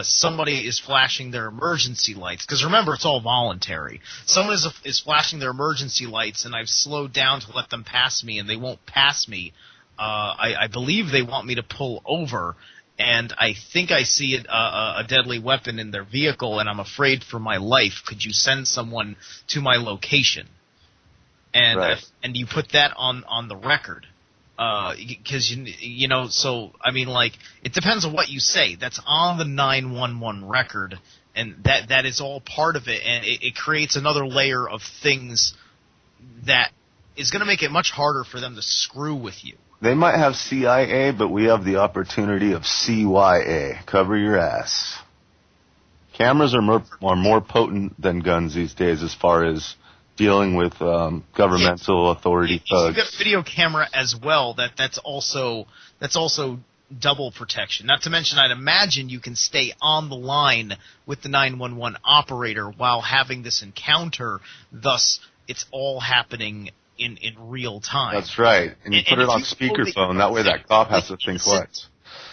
somebody is flashing their emergency lights, because remember, it's all voluntary. Someone is flashing their emergency lights, and I've slowed down to let them pass me, and they won't pass me. I believe they want me to pull over, and I think I see a deadly weapon in their vehicle, and I'm afraid for my life. Could you send someone to my location? And right. And you put that on the record, because so I mean, like, it depends on what you say. That's on the 911 record, and that is all part of it, and it creates another layer of things that is going to make it much harder for them to screw with you. They might have CIA, but we have the opportunity of CYA. Cover your ass. Cameras are more potent than guns these days as far as dealing with governmental authority thugs. If you've got a video camera as well, that's also double protection. Not to mention, I'd imagine you can stay on the line with the 911 operator while having this encounter. Thus, it's all happening in real time. That's right. And you put it on speakerphone. That way that cop has to think twice.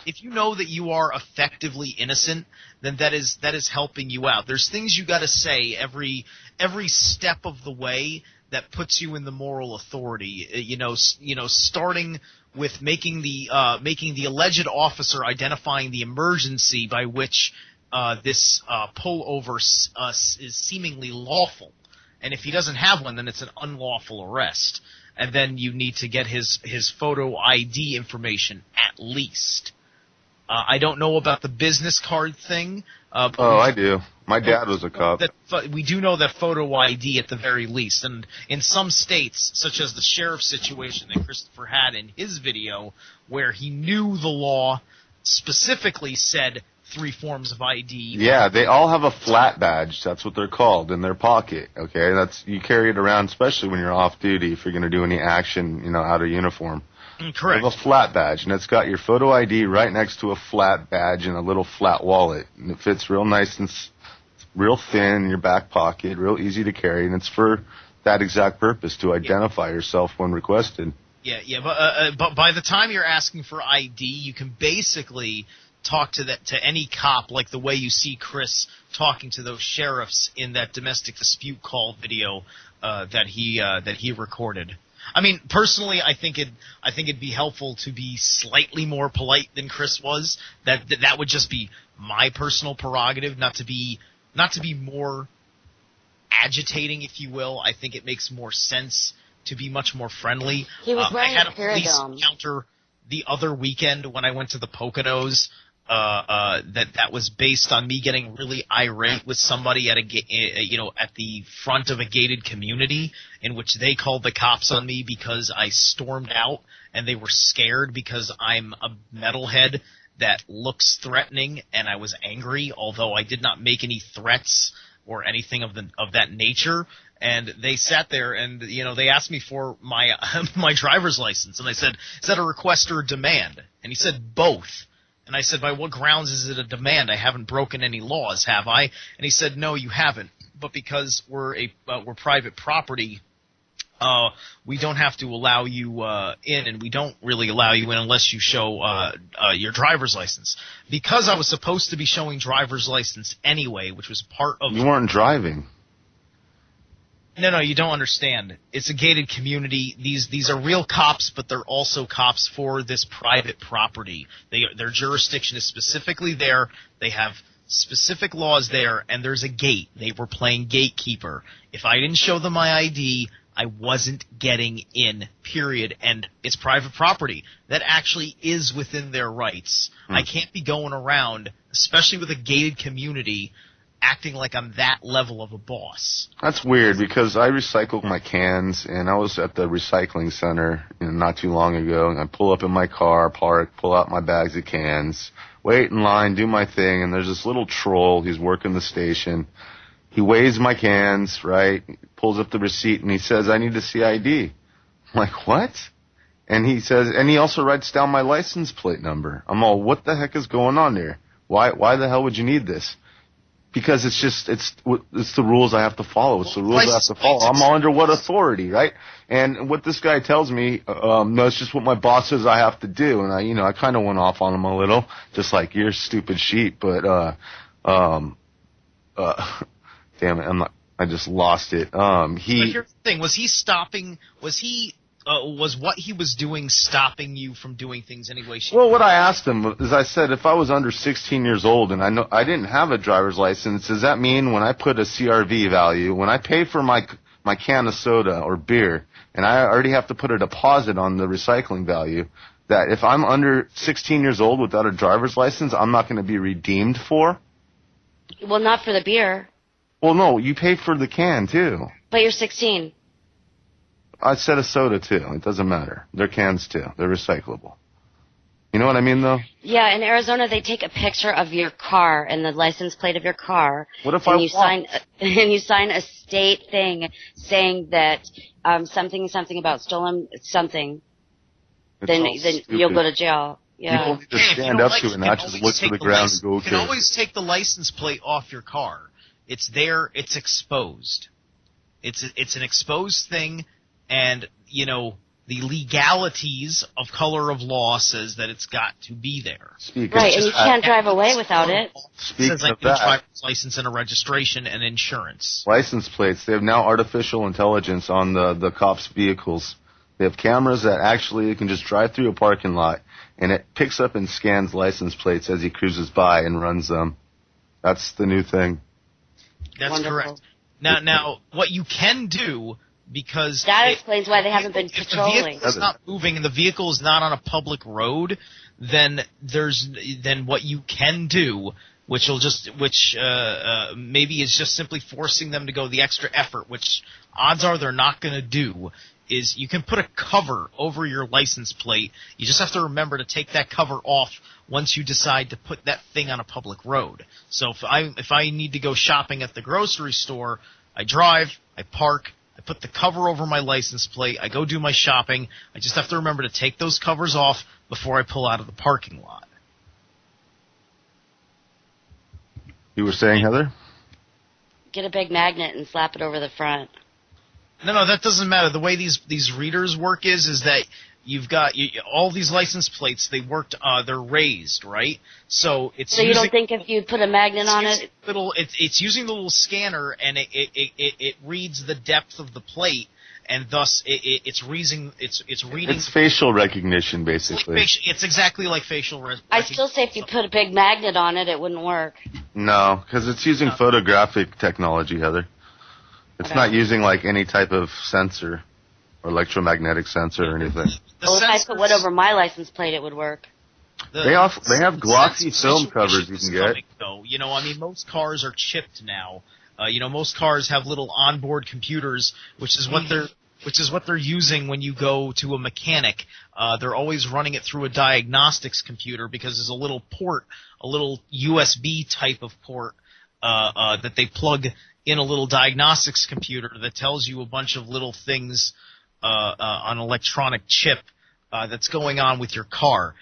If you know that you are effectively innocent, then that is helping you out. There's things you got to say every step of the way that puts you in the moral authority. Starting with making the alleged officer identifying the emergency by which this pullover is seemingly lawful. And if he doesn't have one, then it's an unlawful arrest. And then you need to get his photo ID information at least. I don't know about the business card thing. I do. My dad was a cop. We do know that photo ID at the very least. And in some states, such as the sheriff situation that Christopher had in his video, where he knew the law specifically said 3 forms of ID. Yeah, they all have a flat badge. That's what they're called, in their pocket. Okay, you carry it around, especially when you're off duty, if you're going to do any action, out of uniform. Correct. They have a flat badge, and it's got your photo ID right next to a flat badge in a little flat wallet, and it fits real nice and real thin in your back pocket, real easy to carry, and it's for that exact purpose, to identify yourself when requested. Yeah, but by the time you're asking for ID, you can basically talk to any cop like the way you see Chris talking to those sheriffs in that domestic dispute call video that he recorded. I mean, personally, I think it'd be helpful to be slightly more polite than Chris was. That would just be my personal prerogative, not to be more agitating, if you will. I think it makes more sense to be much more friendly. He was wearing I had a a police Paradome. encounter the other weekend when I went to the Poconos. That was based on me getting really irate with somebody at at the front of a gated community, in which they called the cops on me because I stormed out, and they were scared because I'm a metalhead that looks threatening, and I was angry, although I did not make any threats or anything of that nature. And they sat there and, they asked me for my my driver's license. And I said, is that a request or a demand? And he said, both. And I said, by what grounds is it a demand? I haven't broken any laws, have I? And he said, no, you haven't. But because we're private property, we don't have to allow you in, and we don't really allow you in unless you show your driver's license. Because I was supposed to be showing driver's license anyway, which was part of... You weren't driving. No, you don't understand. It's a gated community. These are real cops, but they're also cops for this private property. Their jurisdiction is specifically there. They have specific laws there, and there's a gate. They were playing gatekeeper. If I didn't show them my ID, I wasn't getting in, period. And it's private property. That actually is within their rights. I can't be going around, especially with a gated community, acting like I'm that level of a boss. That's weird, because I recycled my cans, and I was at the recycling center not too long ago, and I pull up in my car, park, pull out my bags of cans, wait in line, do my thing, and there's this little troll. He's working the station. He weighs my cans, right, pulls up the receipt, and he says, I need to see ID. I'm like, what? And he says, and he also writes down my license plate number. I'm all, what the heck is going on there? Why the hell would you need this? Because it's the rules I have to follow. It's the rules I have to follow. I'm under what authority, right? And what this guy tells me, no, it's just what my boss says I have to do. And I kind of went off on him a little, just like, you're stupid sheep. But damn it, I just lost it. But here's the thing: was he stopping? Was what he was doing stopping you from doing things anyway? Well, what I asked him is, I said, if I was under 16 years old and I didn't have a driver's license, does that mean when I put a CRV value, when I pay for my can of soda or beer, and I already have to put a deposit on the recycling value, that if I'm under 16 years old without a driver's license, I'm not going to be redeemed for? Well, not for the beer. Well, no, you pay for the can, too. But you're 16. I said a soda, too. It doesn't matter. They're cans, too. They're recyclable. You know what I mean, though? Yeah, in Arizona, they take a picture of your car and the license plate of your car. What if you sign a state thing saying that something about stolen something, then you'll go to jail. Yeah. People need to stand up to it, not just look to the ground and go, okay. You can always take the license plate off your car. It's there. It's exposed. It's an exposed thing. And, the legalities of color of law says that it's got to be there. Right, and you can't drive away without it. Speaking of that, driver's license and a registration and insurance. License plates. They have now artificial intelligence on the cops' vehicles. They have cameras that actually can just drive through a parking lot, and it picks up and scans license plates as he cruises by and runs them. That's the new thing. That's Wonderful. correct. Now, what you can do, because that explains why they haven't been patrolling. If the vehicle is not moving and the vehicle is not on a public road, then what you can do, which maybe is just simply forcing them to go the extra effort, which odds are they're not going to do, is you can put a cover over your license plate. You just have to remember to take that cover off once you decide to put that thing on a public road. So if I need to go shopping at the grocery store, I drive, I park, I put the cover over my license plate, I go do my shopping. I just have to remember to take those covers off before I pull out of the parking lot. You were saying, Heather? Get a big magnet and slap it over the front. No, that doesn't matter. The way these readers work is that you've got all these license plates. They're raised, right? So you don't think if you put a magnet on it, it's using the little scanner, and it reads the depth of the plate, and thus it's reading. It's facial recognition, basically. It's exactly like facial recognition. I still say if you put a big magnet on it, it wouldn't work. No, because it's using photographic technology, Heather. It's not using like any type of sensor or electromagnetic sensor or anything. Well, if I put one over my license plate, it would work. They have glossy film covers you can get. Most cars are chipped now. Most cars have little onboard computers, which is what they're using when you go to a mechanic. They're always running it through a diagnostics computer because there's a little port, a little USB type of port that they plug in a little diagnostics computer that tells you a bunch of little things on an electronic chip that's going on with your car.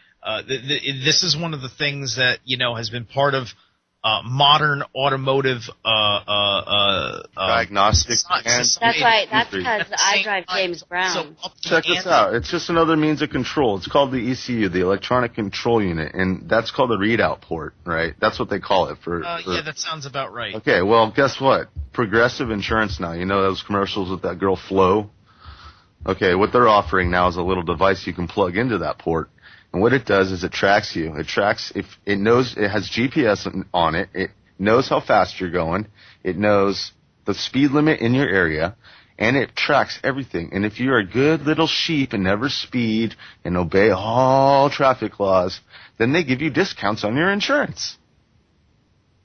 This is one of the things that has been part of modern automotive diagnostic. That's right. That's because I drive James Brown. Check this out. It's just another means of control. It's called the ECU, the electronic control unit, and that's called a readout port, right? That's what they call it for. Yeah, that sounds about right. Okay, well, guess what? Progressive Insurance now. You know those commercials with that girl Flo? Okay, what they're offering now is a little device you can plug into that port. And what it does is it tracks you. It tracks, if it knows, it has GPS on it. It knows how fast you're going. It knows the speed limit in your area. And it tracks everything. And if you're a good little sheep and never speed and obey all traffic laws, then they give you discounts on your insurance.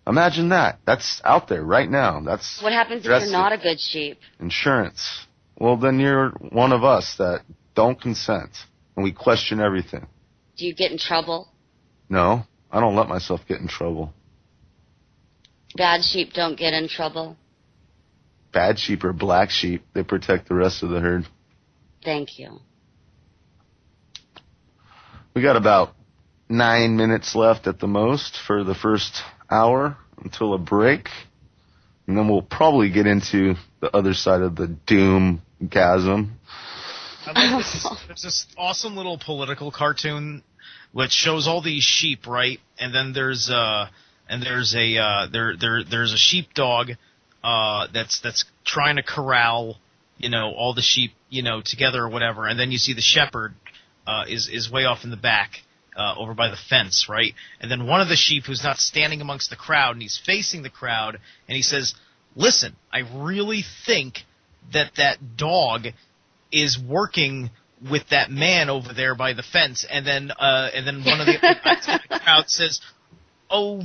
Imagine that. That's out there right now. That's what happens if you're not a good sheep? Insurance. Well, then you're one of us that don't consent. And we question everything. Do you get in trouble? No, I don't let myself get in trouble. Bad sheep don't get in trouble. Bad sheep are black sheep. They protect the rest of the herd. Thank you. We got about 9 minutes left at the most for the first hour until a break. And then we'll probably get into the other side of the doom chasm. There's this awesome little political cartoon which shows all these sheep, right? And then there's a sheepdog that's trying to corral, all the sheep, together or whatever. And then you see the shepherd is way off in the back over by the fence, right? And then one of the sheep who's not standing amongst the crowd and he's facing the crowd and he says, "Listen, I really think that dog is working with that man over there by the fence," and then one of the other guys in the crowd says, "Oh,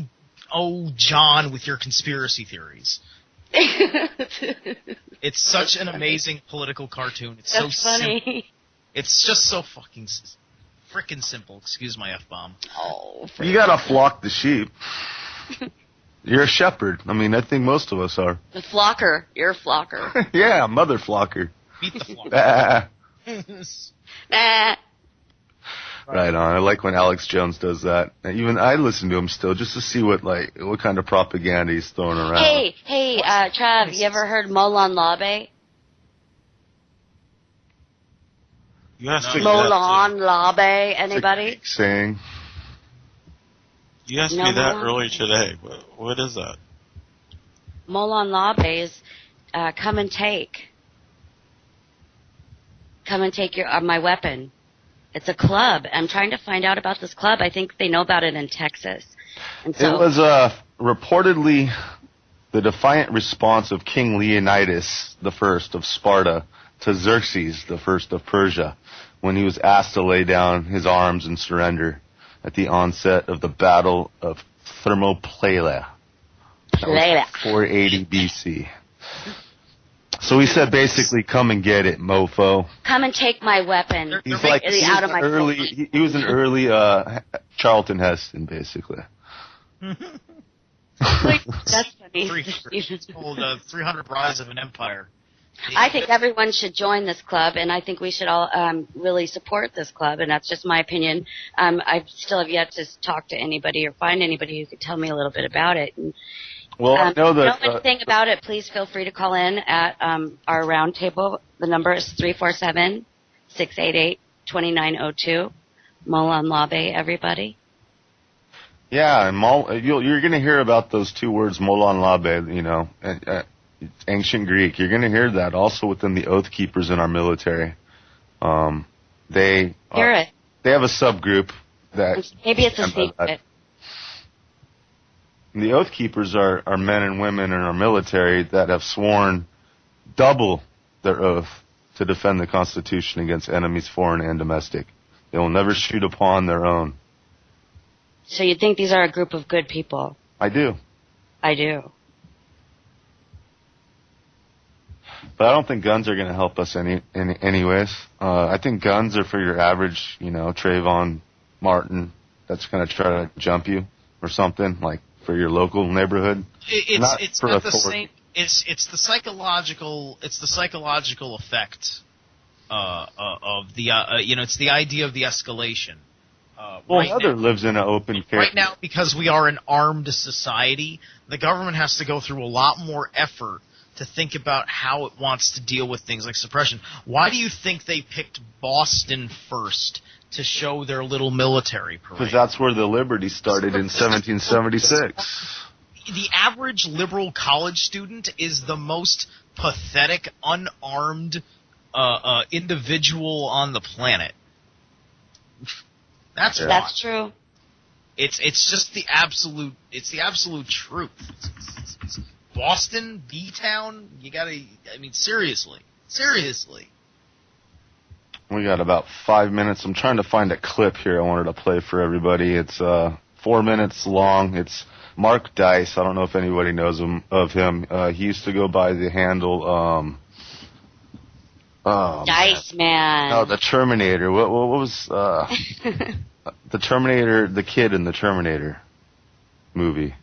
John, with your conspiracy theories." It's such an amazing political cartoon. It's That's so funny. simple. It's just so fucking frickin' simple. Excuse my F-bomb. Oh, you gotta flock the sheep. You're a shepherd. I mean, I think most of us are. The flocker. You're a flocker. Yeah, mother flocker. Beat the flocker. Nah. Right on. I like when Alex Jones does that. And even I listen to him still just to see what kind of propaganda he's throwing around. Hey, Trav, you ever heard Molon Labe? You asked me Molon Labe, anybody? Saying. You asked me that earlier today. What is that? Molon Labe is come and take my weapon. It's a club. I'm trying to find out about this club. I think they know about it in Texas. And so, it was reportedly the defiant response of King Leonidas I of Sparta to Xerxes I of Persia when he was asked to lay down his arms and surrender at the onset of the Battle of Thermopylae. That was 480 BC. So he said basically, come and get it, mofo. Come and take my weapon. He was an early Charlton Heston, basically. That's funny. 300 Rise of an Empire. I think everyone should join this club, and I think we should all really support this club, and that's just my opinion. I still have yet to talk to anybody or find anybody who could tell me a little bit about it. And, well, I know that. If you know anything about it, please feel free to call in at our roundtable. The number is 347-688-2902. Molon Labe, everybody. Yeah, and you're going to hear about those two words, Molon Labe, you know, ancient Greek. You're going to hear that also within the Oath Keepers in our military. They have a subgroup that... Maybe it's a secret. The Oath Keepers are men and women in our military that have sworn double their oath to defend the Constitution against enemies foreign and domestic. They will never shoot upon their own. So you think these are a group of good people? I do. I do. But I don't think guns are going to help us anyways. I think guns are for your average, you know, Trayvon Martin that's going to try to jump you or something, like for your local neighborhood. It's not the same. It's the psychological effect of the it's the idea of the escalation. Heather lives in an open carry. Right now, because we are an armed society, the government has to go through a lot more effort to think about how it wants to deal with things like suppression. Why do you think they picked Boston first to show their little military parade? Because that's where the Liberty started in 1776. The average liberal college student is the most pathetic, unarmed individual on the planet. That's true. It's just the absolute truth. It's Boston, B-Town, seriously. We got about 5 minutes. I'm trying to find a clip here I wanted to play for everybody. It's 4 minutes long. It's Mark Dice. I don't know if anybody knows of him. He used to go by the handle Dice Man. No, the Terminator. What was the Terminator, the kid in the Terminator movie?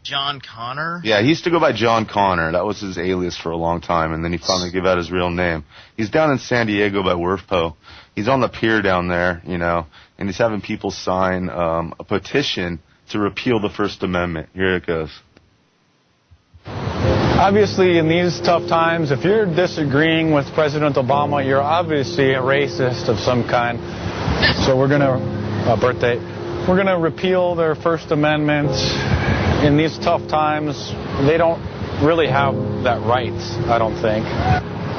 John Connor? Yeah, he used to go by John Connor. That was his alias for a long time, and then he finally gave out his real name. He's down in San Diego by WRFPO. He's on the pier down there, you know, and he's having people sign a petition to repeal the First Amendment. Here it goes. Obviously, in these tough times, if you're disagreeing with President Obama, you're obviously a racist of some kind. So we're going to, we're going to repeal their First Amendment. In these tough times, they don't really have that right, I don't think.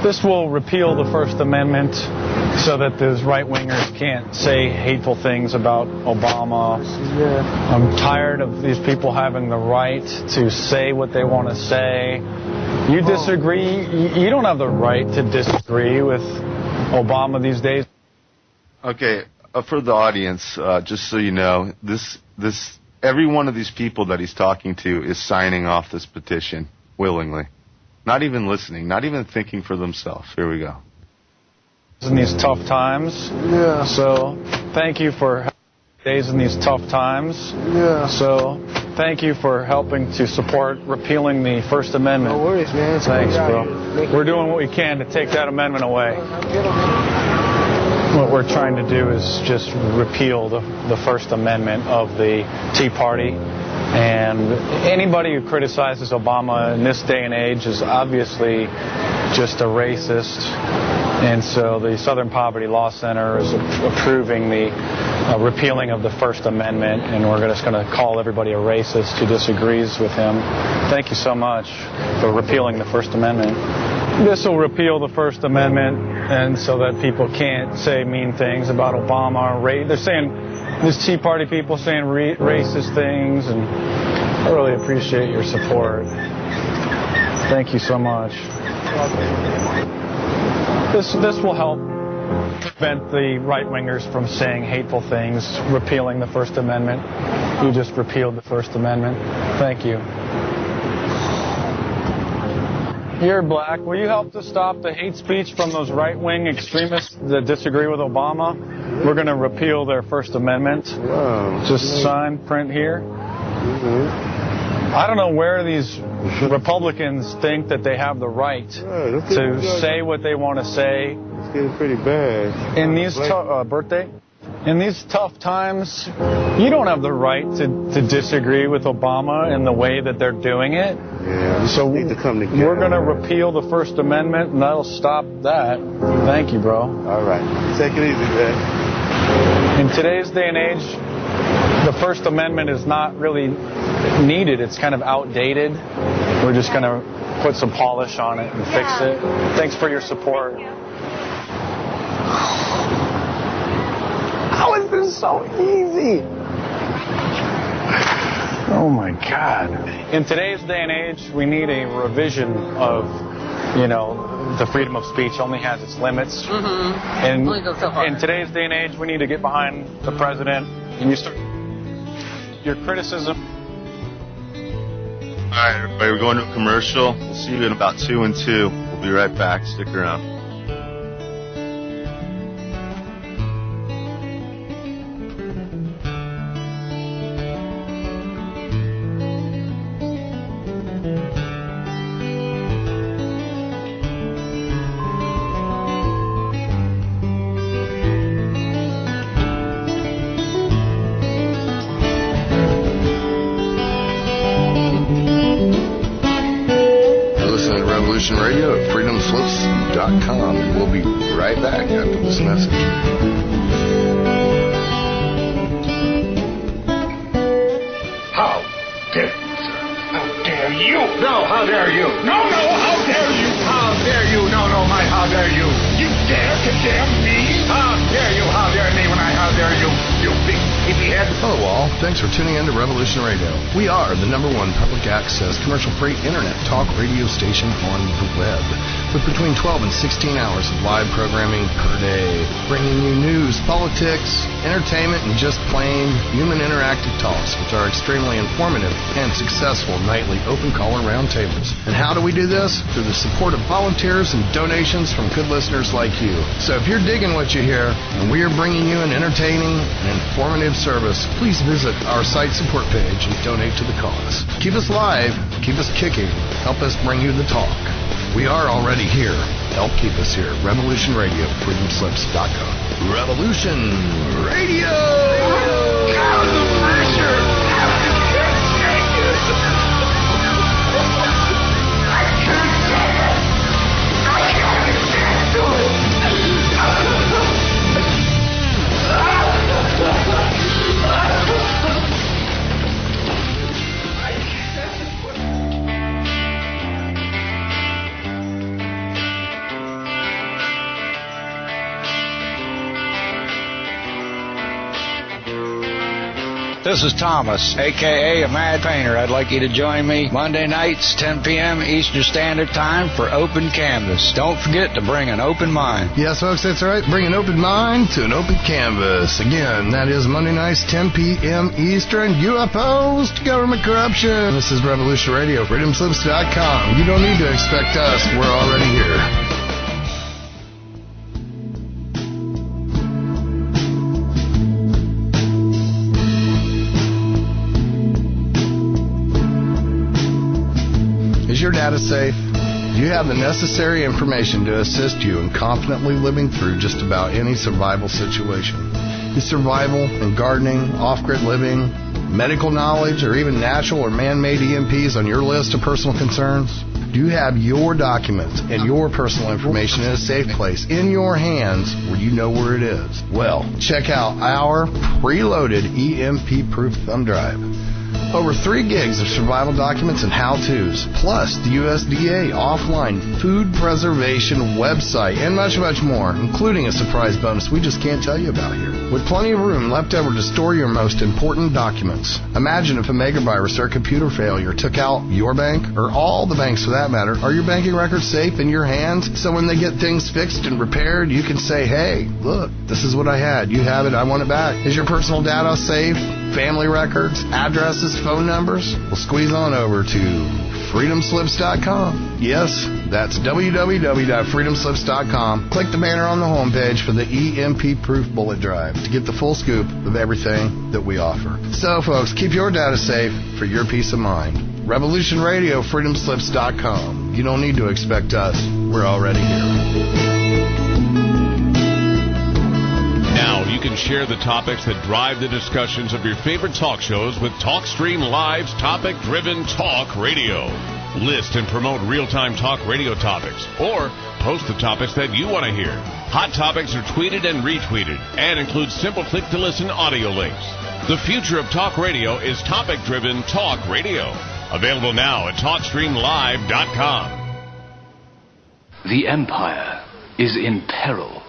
This will repeal the First Amendment so that those right-wingers can't say hateful things about Obama. I'm tired of these people having the right to say what they want to say. You disagree, you don't have the right to disagree with Obama these days. Okay, for the audience, just so you know, every one of these people that he's talking to is signing off this petition willingly. Not even listening, not even thinking for themselves. Here we go. In these tough times. Yeah. So, thank you for days in these tough times. Yeah. So, thank you for helping to support repealing the First Amendment. No worries, man. Thanks, bro. We're doing what we can to take that amendment away. What we're trying to do is just repeal the First Amendment of the Tea Party. And anybody who criticizes Obama in this day and age is obviously just a racist. And so the Southern Poverty Law Center is approving the repealing of the First Amendment, and we're just going to call everybody a racist who disagrees with him. Thank you so much for repealing the First Amendment. This will repeal the First Amendment, and so that people can't say mean things about Obama. They're saying, these Tea Party people saying racist things, and I really appreciate your support. Thank you so much. This will help prevent the right-wingers from saying hateful things, repealing the First Amendment. You just repealed the First Amendment. Thank you. You're black. Will you help to stop the hate speech from those right-wing extremists that disagree with Obama? We're going to repeal their First Amendment. Wow. Just sign, print here. I don't know where these Republicans think that they have the right to say what they want to say. It's getting pretty bad. In these in these tough times, you don't have the right to disagree with Obama in the way that they're doing it. Yeah, so need to come together. We're going to repeal the First Amendment, and that'll stop that. Thank you, bro. All right. Take it easy, man. In today's day and age, the First Amendment is not really needed. It's kind of outdated. We're just going to put some polish on it and fix it. Thanks for your support. How is this so easy? Oh my God. In today's day and age, we need a revision of, the freedom of speech only has its limits. And only goes so far. In today's day and age, we need to get behind the president and you start your criticism. All right, everybody, we're going to a commercial. We'll see you in about 2 and 2. We'll be right back. Stick around. Radio at freedomslips.com, and we'll be right back after this message. How dare you, sir? How dare you? No, how dare you? No, how dare you? How dare you? No, how dare you? You dare condemn me? How dare you? How dare me when how dare you? You big sleepyhead. Hello all, thanks for tuning in to Revolution Radio. We are the #1 public access commercial-free internet talk radio station on the web, with between 12 and 16 hours of live programming per day, bringing you news, politics, entertainment, and just plain human interactive talks, which are extremely informative and successful nightly open caller roundtables. And how do we do this? Through the support of volunteers and donations from good listeners like you. So if you're digging what you hear, and we are bringing you an entertaining and informative service, please visit our site support page and donate to the cause. Keep us live, keep us kicking, help us bring you the talk. We are already here. Help keep us here. Revolution Radio, freedomslips.com. Revolution Radio! God, the pressure! I can't take it! I can't do it! This is Thomas, a.k.a. a Mad Painter. I'd like you to join me Monday nights, 10 p.m. Eastern Standard Time for Open Canvas. Don't forget to bring an open mind. Yes, folks, that's right. Bring an open mind to an open canvas. Again, that is Monday nights, 10 p.m. Eastern. UFOs to government corruption. This is Revolution Radio, freedomslips.com. You don't need to expect us. We're already here. Is your data safe? Do you have the necessary information to assist you in confidently living through just about any survival situation? Is survival and gardening, off-grid living, medical knowledge, or even natural or man-made EMPs on your list of personal concerns? Do you have your documents and your personal information in a safe place in your hands where you know where it is? Well, check out our preloaded EMP-proof thumb drive. Over 3 gigs of survival documents and how-tos, plus the USDA offline food preservation website, and much, much more, including a surprise bonus we just can't tell you about here. With plenty of room left over to store your most important documents. Imagine if a megavirus or computer failure took out your bank, or all the banks for that matter. Are your banking records safe in your hands? So when they get things fixed and repaired, you can say, hey, look, this is what I had. You have it. I want it back. Is your personal data safe? Family records, addresses, phone numbers? Well, squeeze on over to freedomslips.com. Yes, that's www.freedomslips.com. Click the banner on the homepage for the EMP-proof bullet drive to get the full scoop of everything that we offer. So, folks, keep your data safe for your peace of mind. Revolution Radio, freedomslips.com. You don't need to expect us. We're already here. Now you can share the topics that drive the discussions of your favorite talk shows with TalkStream Live's topic-driven talk radio. List and promote real-time talk radio topics, or post the topics that you want to hear. Hot topics are tweeted and retweeted, and include simple click-to-listen audio links. The future of talk radio is topic-driven talk radio. Available now at TalkStreamLive.com. The Empire is in peril.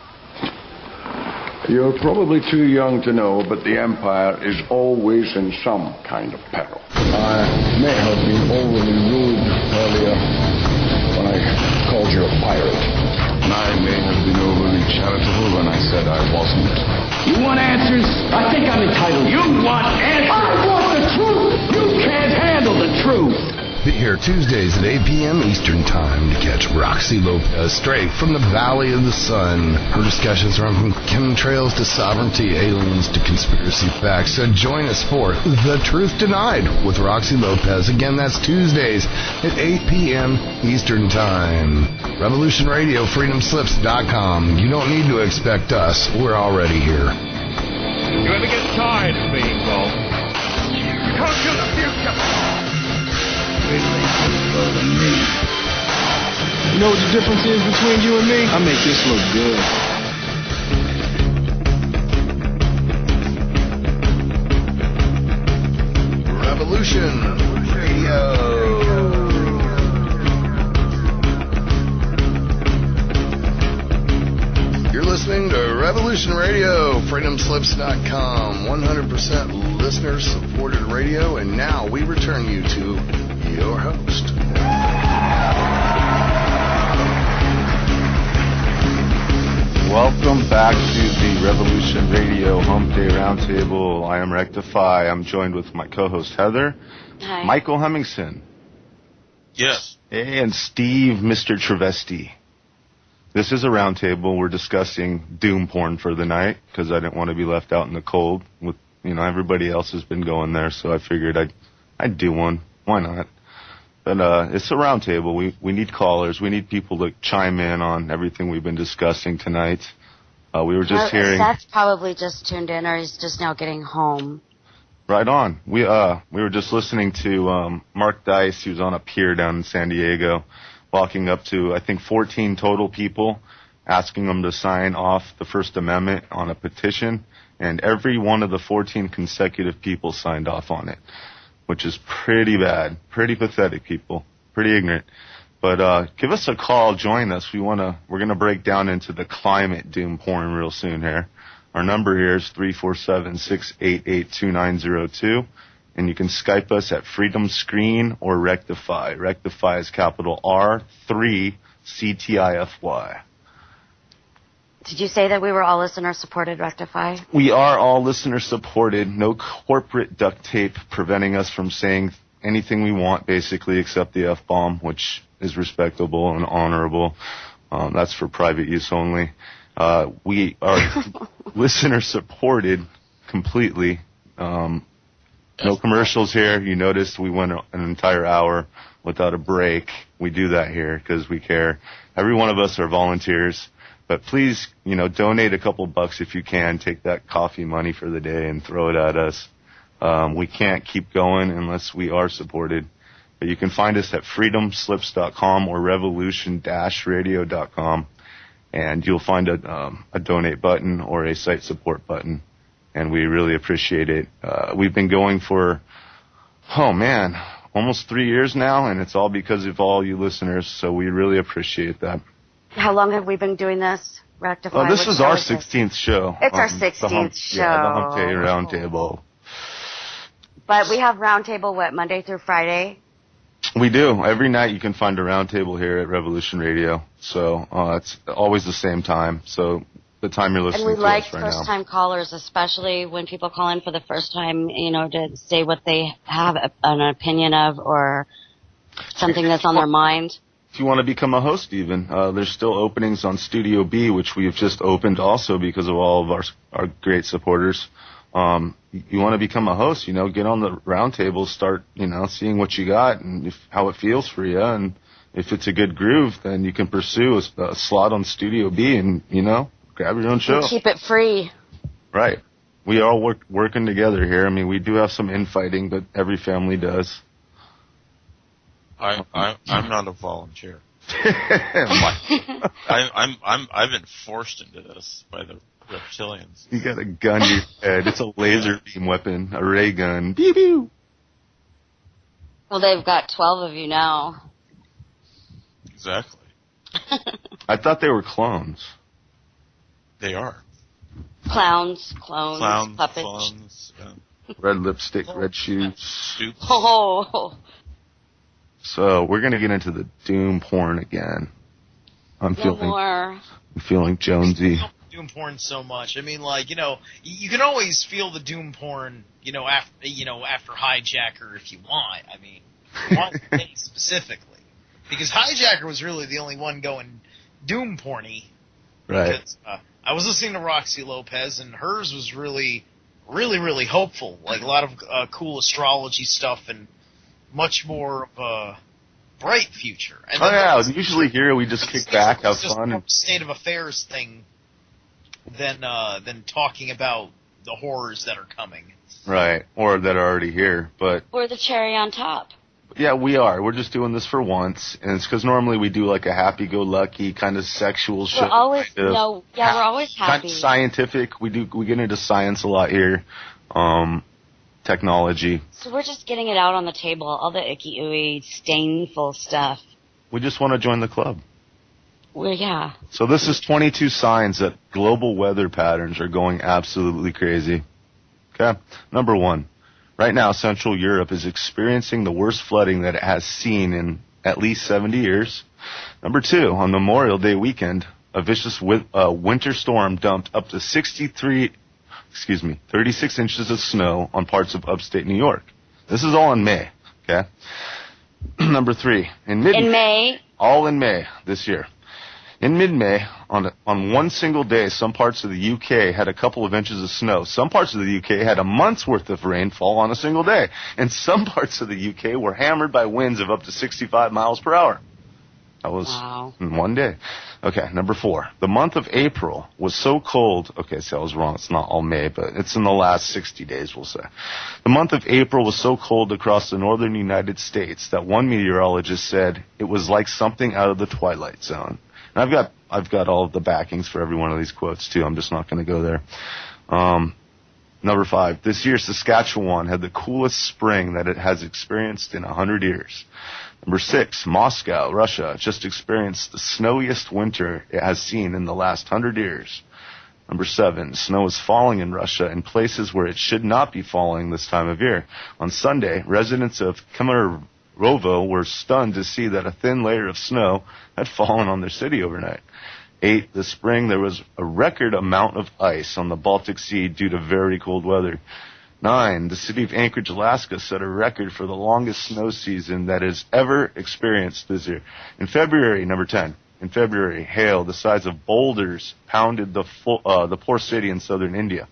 You're probably too young to know, but the Empire is always in some kind of peril. I may have been overly rude earlier when I called you a pirate. And I may have been overly charitable when I said I wasn't. You want answers? I think I'm entitled. You want answers? I want the truth! You can't handle the truth! Be here Tuesdays at 8 p.m. Eastern Time to catch Roxy Lopez straight from the Valley of the Sun. Her discussions run from chemtrails to sovereignty, aliens to conspiracy facts. So join us for The Truth Denied with Roxy Lopez. Again, that's Tuesdays at 8 p.m. Eastern Time. Revolution Radio, freedomslips.com. You don't need to expect us. We're already here. You ever get tired of being wrong? You can't kill the future. You know what the difference is between you and me? I make this look good. Revolution Radio. You're listening to Revolution Radio, freedomslips.com, 100% listener-supported radio, and now we return you to your host. Welcome back to the Revolution Radio Humpday Roundtable. I am Rectify. I'm joined with my co-host Heather. Hi. Michael Hemmingson. Yes. And Steve, Mr. Travesti. This is a roundtable. We're discussing doom porn for the night because I didn't want to be left out in the cold. With everybody else has been going there, so I figured I'd do one. Why not? But it's a roundtable. We need callers. We need people to chime in on everything we've been discussing tonight. We were just hearing. Seth's probably just tuned in, or he's just now getting home. Right on. We were just listening to Mark Dice, who's on a pier down in San Diego, walking up to I think 14 total people, asking them to sign off the First Amendment on a petition, and every one of the 14 consecutive people signed off on it, which is pretty bad, pretty pathetic, people, pretty ignorant. But give us a call, join us. We're gonna break down into the climate doom porn real soon here. Our number here is 347-688-2902, and you can Skype us at Freedom Screen or Rectify. Rectify is capital R3 CTIFY. Did you say that we were all listener-supported, Rectify? We are all listener-supported. No corporate duct tape preventing us from saying anything we want, basically, except the F-bomb, which is respectable and honorable. That's for private use only. We are listener-supported completely. No commercials here. You noticed we went an entire hour without a break. We do that here because we care. Every one of us are volunteers. But please, donate a couple bucks if you can. Take that coffee money for the day and throw it at us. We can't keep going unless we are supported. But you can find us at freedomslips.com or revolution-radio.com. And you'll find a donate button or a site support button. And we really appreciate it. We've been going for Oh, man. Almost 3 years now, and it's all because of all you listeners, so we really appreciate that. How long have we been doing this? Rectify. Oh, this is our 16th show. It's our 16th show. Yeah, the Humpday R0undTabl3. But we have roundtable, Monday through Friday? We do. Every night you can find a roundtable here at Revolution Radio. So it's always the same time. So the time you're listening to us right now. And we like first-time callers, especially when people call in for the first time, to say what they have an opinion of or something that's on their mind. If you want to become a host even, there's still openings on Studio B, which we've just opened also because of all of our great supporters. You want to become a host, get on the roundtable, start, seeing what you got and how it feels for you. And if it's a good groove, then you can pursue a slot on Studio B and, grab your own show. And keep it free. Right. We all working together here. I mean, we do have some infighting, but every family does. I'm not a volunteer. I've been forced into this by the reptilians. You got a gun to your head. It's a laser beam weapon, a ray gun. Pew pew. Well, they've got 12 of you now. Exactly. I thought they were clones. They are. Clowns, puppets. Clones, yeah. Red lipstick, red shoes. Stoops. Oh. So we're gonna get into the doom porn again. I'm feeling Jonesy. Doom porn so much. I mean, you can always feel the doom porn, after Hijacker if you want. I mean, one day specifically, because Hijacker was really the only one going doom porny. Right. Because, I was listening to Roxy Lopez, and hers was really, really, really hopeful. Like a lot of cool astrology stuff and much more of a bright future. And usually here we just kick back, have fun. It's just a state of affairs thing than talking about the horrors that are coming. Right, or that are already here. Or the cherry on top. Yeah, we are. We're just doing this for once, and it's because normally we do like a happy-go-lucky kind of sexual show. We're always we're always happy. Kind of scientific. We get into science a lot here. Technology. So we're just getting it out on the table, all the icky, ooey, stainful stuff. We just want to join the club. Well, yeah. So this is 22 signs that global weather patterns are going absolutely crazy. Okay? Number 1. Right now, Central Europe is experiencing the worst flooding that it has seen in at least 70 years. Number 2, on Memorial Day weekend, a vicious winter storm dumped up to 36 inches of snow on parts of upstate New York. This is all in May, okay? Number 3, in May? All in May this year. In mid-May, on one single day, some parts of the UK had a couple of inches of snow. Some parts of the UK had a month's worth of rainfall on a single day. And some parts of the UK were hammered by winds of up to 65 miles per hour. That was in one day. Okay, number 4. The month of April was so cold. Okay, so I was wrong. It's not all May, but it's in the last 60 days, we'll say. The month of April was so cold across the northern United States that one meteorologist said it was like something out of the Twilight Zone. And I've got all of the backings for every one of these quotes, too. I'm just not going to go there. Number 5. This year, Saskatchewan had the coolest spring that it has experienced in 100 years. Number 6. Moscow, Russia, just experienced the snowiest winter it has seen in the last 100 years. Number 7. Snow is falling in Russia in places where it should not be falling this time of year. On Sunday, residents of Kemerovo were stunned to see that a thin layer of snow had fallen on their city overnight. 8. This spring, there was a record amount of ice on the Baltic Sea due to very cold weather. 9. The city of Anchorage, Alaska, set a record for the longest snow season that has ever experienced this year. In February, number 10. In February, hail the size of boulders pounded the poor city in southern India.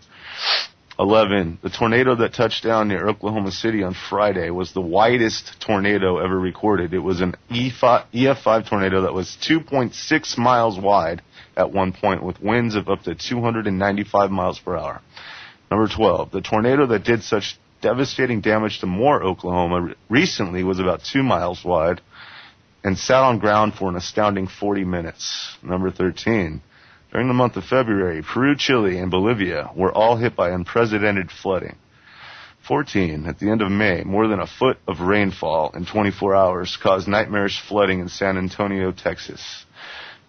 11. The tornado that touched down near Oklahoma City on Friday was the widest tornado ever recorded. It was an EF5 tornado that was 2.6 miles wide at one point with winds of up to 295 miles per hour. Number 12. The tornado that did such devastating damage to Moore, Oklahoma recently was about 2 miles wide and sat on ground for an astounding 40 minutes. Number 13. During the month of February, Peru, Chile, and Bolivia were all hit by unprecedented flooding. 14. At the end of May, more than a foot of rainfall in 24 hours caused nightmarish flooding in San Antonio, Texas.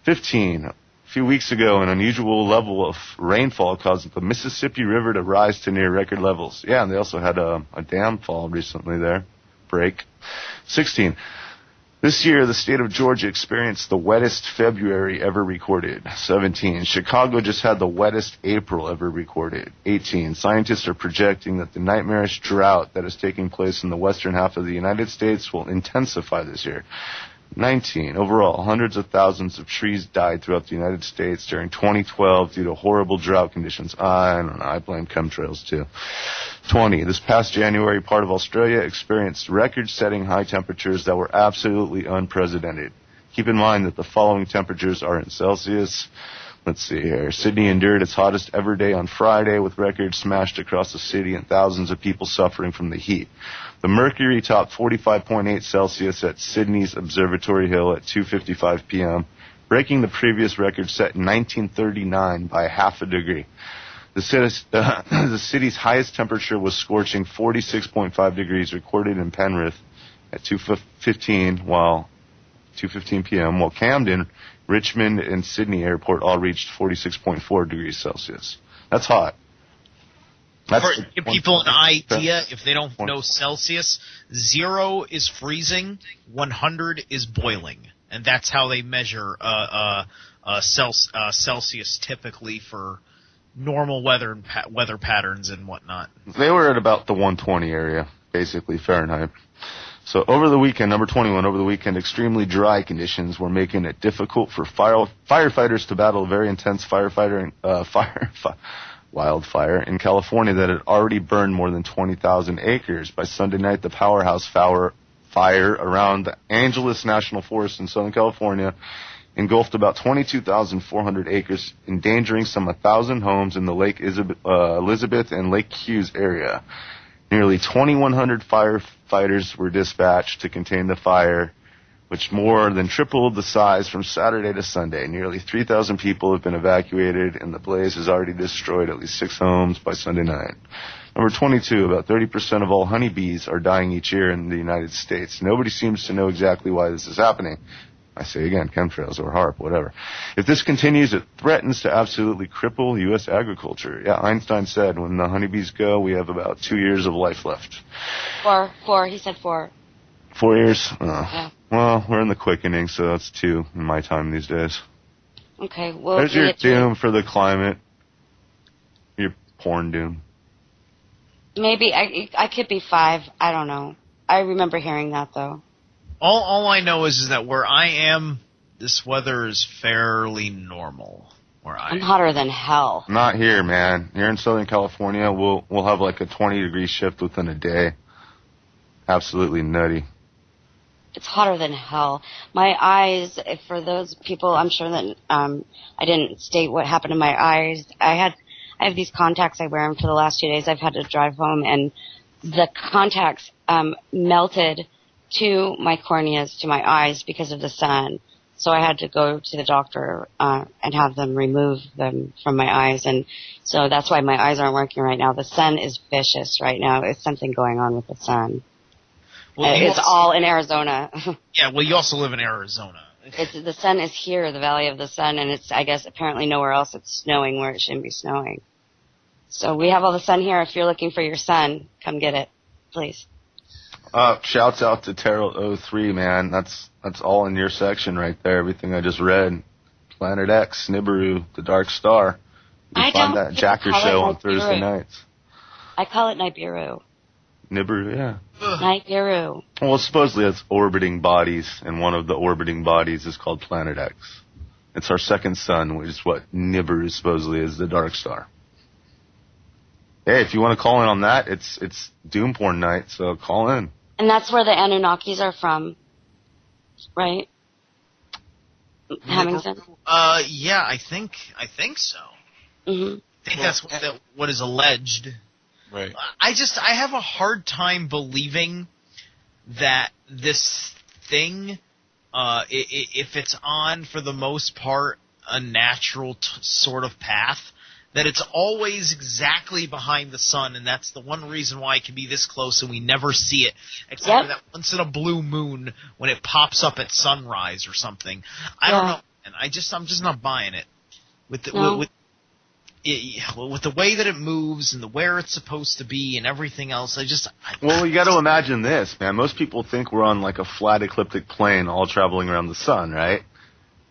15. A few weeks ago, an unusual level of rainfall caused the Mississippi River to rise to near record levels. Yeah, and they also had a dam fall recently there. Break. 16. This year, the state of Georgia experienced the wettest February ever recorded. 17. Chicago just had the wettest April ever recorded. 18. Scientists are projecting that the nightmarish drought that is taking place in the western half of the United States will intensify this year. 19. Overall, hundreds of thousands of trees died throughout the United States during 2012 due to horrible drought conditions. I don't know. I blame chemtrails, too. 20. This past January, part of Australia experienced record-setting high temperatures that were absolutely unprecedented. Keep in mind that the following temperatures are in Celsius. Let's see here. Sydney endured its hottest ever day on Friday with records smashed across the city and thousands of people suffering from the heat. The mercury topped 45.8 Celsius at Sydney's Observatory Hill at 2:55 p.m., breaking the previous record set in 1939 by half a degree. The city's highest temperature was scorching 46.5 degrees, recorded in Penrith at 2:15 p.m., while Camden, Richmond, and Sydney Airport all reached 46.4 degrees Celsius. That's hot. For give people an idea, if they don't know Celsius, 0 is freezing, 100 is boiling, and that's how they measure Celsius typically for normal weather and weather patterns and whatnot. They were at about the 120 area, basically Fahrenheit. So over the weekend, number 21, over the weekend, extremely dry conditions were making it difficult for firefighters to battle a very intense wildfire in California that had already burned more than 20,000 acres. By Sunday night, the powerhouse fire around the Angeles National Forest in Southern California engulfed about 22,400 acres, endangering some 1,000 homes in the Lake Elizabeth and Lake Hughes area. Nearly 2,100 firefighters were dispatched to contain the fire, which more than tripled the size from Saturday to Sunday. Nearly 3,000 people have been evacuated, and the blaze has already destroyed at least 6 homes by Sunday night. Number 22, about 30% of all honeybees are dying each year in the United States. Nobody seems to know exactly why this is happening. I say again, chemtrails or HAARP, whatever. If this continues, it threatens to absolutely cripple U.S. agriculture. Yeah, Einstein said when the honeybees go, we have about 2 years of life left. 4. He said 4. 4 years? Oh. Yeah. Well, we're in the quickening, so that's 2 in my time these days. Okay, well, there's your doom for the climate. Your porn doom. Maybe I could be 5. I don't know. I remember hearing that though. All I know is that where I am, this weather is fairly normal. I'm hotter than hell. Not here, man. Here in Southern California, we'll have like a 20-degree shift within a day. Absolutely nutty. It's hotter than hell. My eyes, for those people, I'm sure that I didn't state what happened to my eyes. I have these contacts. I wear them for the last 2 days. I've had to drive home, and the contacts melted to my corneas, to my eyes, because of the sun. So I had to go to the doctor and have them remove them from my eyes. And so that's why my eyes aren't working right now. The sun is vicious right now. It's something going on with the sun. Well, it's all in Arizona. Yeah, well, you also live in Arizona. The sun is here, the Valley of the Sun, and it's, I guess, apparently nowhere else it's snowing where it shouldn't be snowing. So we have all the sun here. If you're looking for your sun, come get it, please. Shouts out to Terrell03, man. That's all in your section right there. Everything I just read. Planet X, Nibiru, the Dark Star. You can find that Jacker show on Thursday nights. I call it Nibiru. Nibiru, yeah. Nibiru. Well, supposedly it's orbiting bodies, and one of the orbiting bodies is called Planet X. It's our second sun, which is what Nibiru supposedly is, the Dark Star. Hey, if you want to call in on that, it's Doom Porn night, so call in. And that's where the Anunnakis are from, right? Hemmingson? Yeah, I think so. Mm-hmm. I think that's what is alleged. Right. I have a hard time believing that this thing, if it's on, for the most part, a natural sort of path, that it's always exactly behind the sun, and that's the one reason why it can be this close and we never see it, except for that once in a blue moon when it pops up at sunrise or something. I don't know, and I'm just not buying it. With the way that it moves and where it's supposed to be and everything else, Well, you got to imagine this, man. Most people think we're on like a flat ecliptic plane all traveling around the sun, right?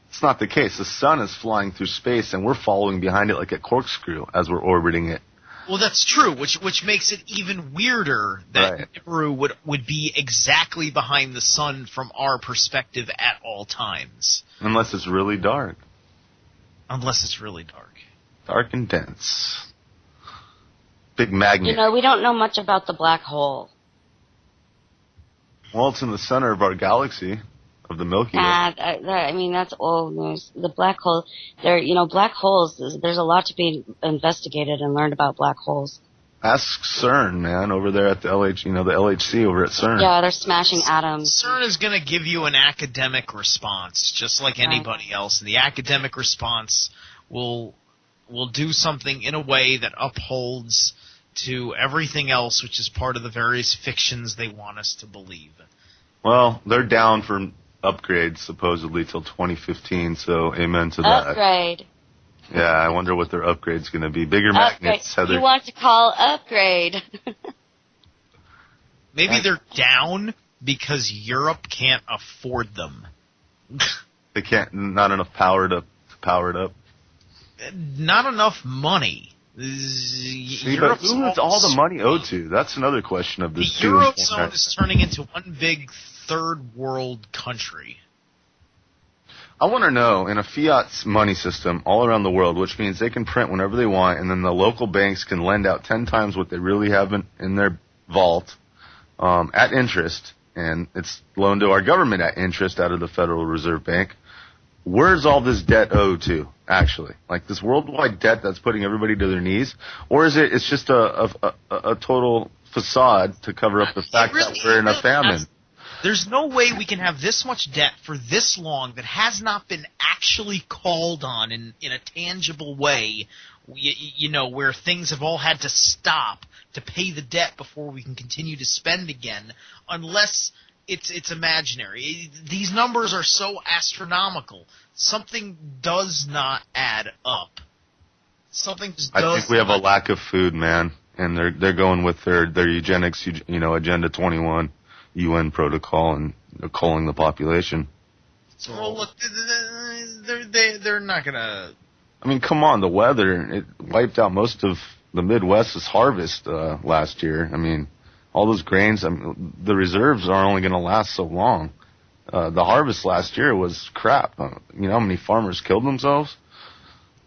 It's not the case. The sun is flying through space, and we're following behind it like a corkscrew as we're orbiting it. Well, that's true, which makes it even weirder that Nibiru would be exactly behind the sun from our perspective at all times. Unless it's really dark. Unless it's really dark. Dark and dense. Big magnet. You know, we don't know much about the black hole. Well, it's in the center of our galaxy. Of the Milky Way. I mean, that's old news. The black hole, black holes, there's a lot to be investigated and learned about black holes. Ask CERN, man, over there at the LHC over at CERN. Yeah, they're smashing atoms. CERN is going to give you an academic response, just like anybody else, and the academic response will do something in a way that upholds to everything else, which is part of the various fictions they want us to believe. Well, they're down for upgrades supposedly till 2015, so amen to that. Upgrade. Yeah, I wonder what their upgrade's going to be. Bigger magnets, Heather. You want to call upgrade. Maybe they're down because Europe can't afford them. They can't, not enough power to power it up. Not enough money. See, but who is all the money owed to? That's another question of this. The Eurozone is turning into one big third world country. I want to know, in a fiat money system all around the world, which means they can print whenever they want, and then the local banks can lend out 10 times what they really have in their vault at interest, and it's loaned to our government at interest out of the Federal Reserve Bank. Where's all this debt owed to, actually? Like this worldwide debt that's putting everybody to their knees? Or is it's just a total facade to cover up the fact that we're in a famine? There's no way we can have this much debt for this long that has not been actually called on in a tangible way, where things have all had to stop to pay the debt before we can continue to spend again, unless it's imaginary. These numbers are so astronomical. Something does not add up. I think we have a lack of food, man, and they're going with their eugenics, Agenda 21. UN protocol and culling the population. Well, look, they're not gonna. I mean, come on, the weather, it wiped out most of the Midwest's harvest last year. I mean, all those grains, the reserves are only going to last so long. The harvest last year was crap. You know how many farmers killed themselves?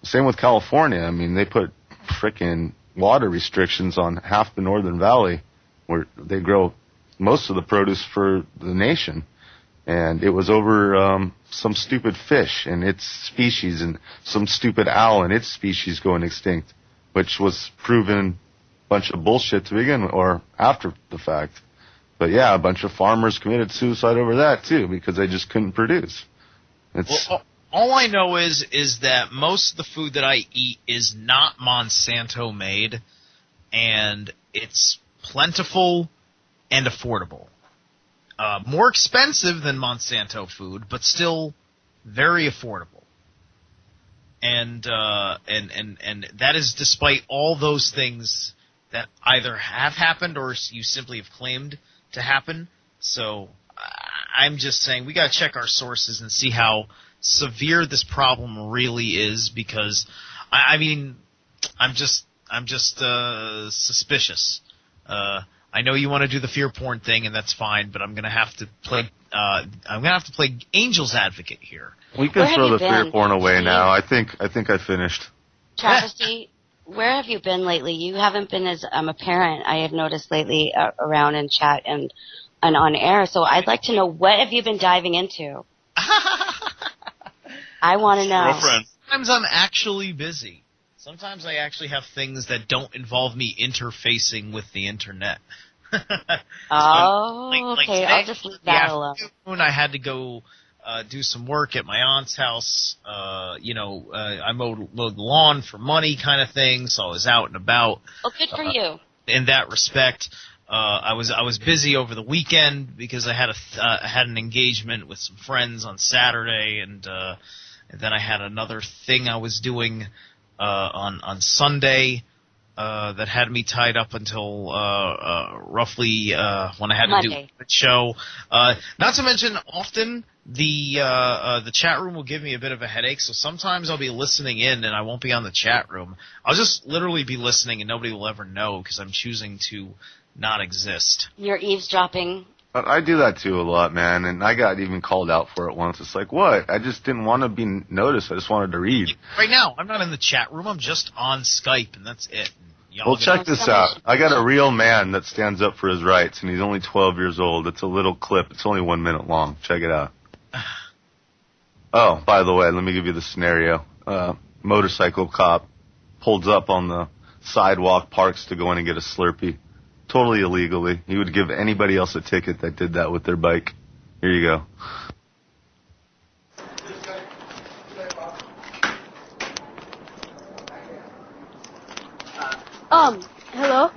Same with California. I mean, they put frickin' water restrictions on half the Northern Valley where they grow most of the produce for the nation, and it was over some stupid fish and its species and some stupid owl and its species going extinct, which was proven a bunch of bullshit to begin with, or after the fact. But yeah, a bunch of farmers committed suicide over that too because they just couldn't produce. All I know is that most of the food that I eat is not Monsanto made, and it's plentiful and affordable. More expensive than Monsanto food, but still very affordable. And that is despite all those things that either have happened or you simply have claimed to happen. So I'm just saying we got to check our sources and see how severe this problem really is, because I'm just suspicious. I know you want to do the fear porn thing, and that's fine, but I'm gonna have to play. Angel's advocate here. We can throw the fear porn away now. I think I finished. Travesty, where have you been lately? You haven't been as apparent. I have noticed lately around in chat and on air. So I'd like to know, what have you been diving into? I want to know. Girlfriend. Sometimes I'm actually busy. Sometimes I actually have things that don't involve me interfacing with the internet. Okay. I'll just leave that alone. I had to go do some work at my aunt's house. I mowed the lawn for money kind of thing, so I was out and about. Oh, good for you. In that respect, I was busy over the weekend because I had an engagement with some friends on Saturday, and then I had another thing I was doing on Sunday that had me tied up until roughly when I had to do the show. Not to mention, often the chat room will give me a bit of a headache, so sometimes I'll be listening in and I won't be on the chat room. I'll just literally be listening and nobody will ever know because I'm choosing to not exist. You're eavesdropping. I do that too a lot, man, and I got even called out for it once. It's like, what? I just didn't want to be noticed. I just wanted to read. Right now, I'm not in the chat room. I'm just on Skype, and that's it. Well, check this out. I got a real man that stands up for his rights, and he's only 12 years old. It's a little clip. It's only 1 minute long. Check it out. Oh, by the way, let me give you the scenario. Motorcycle cop pulls up on the sidewalk, parks to go in and get a Slurpee. Totally illegally. He would give anybody else a ticket that did that with their bike. Here you go. Hello?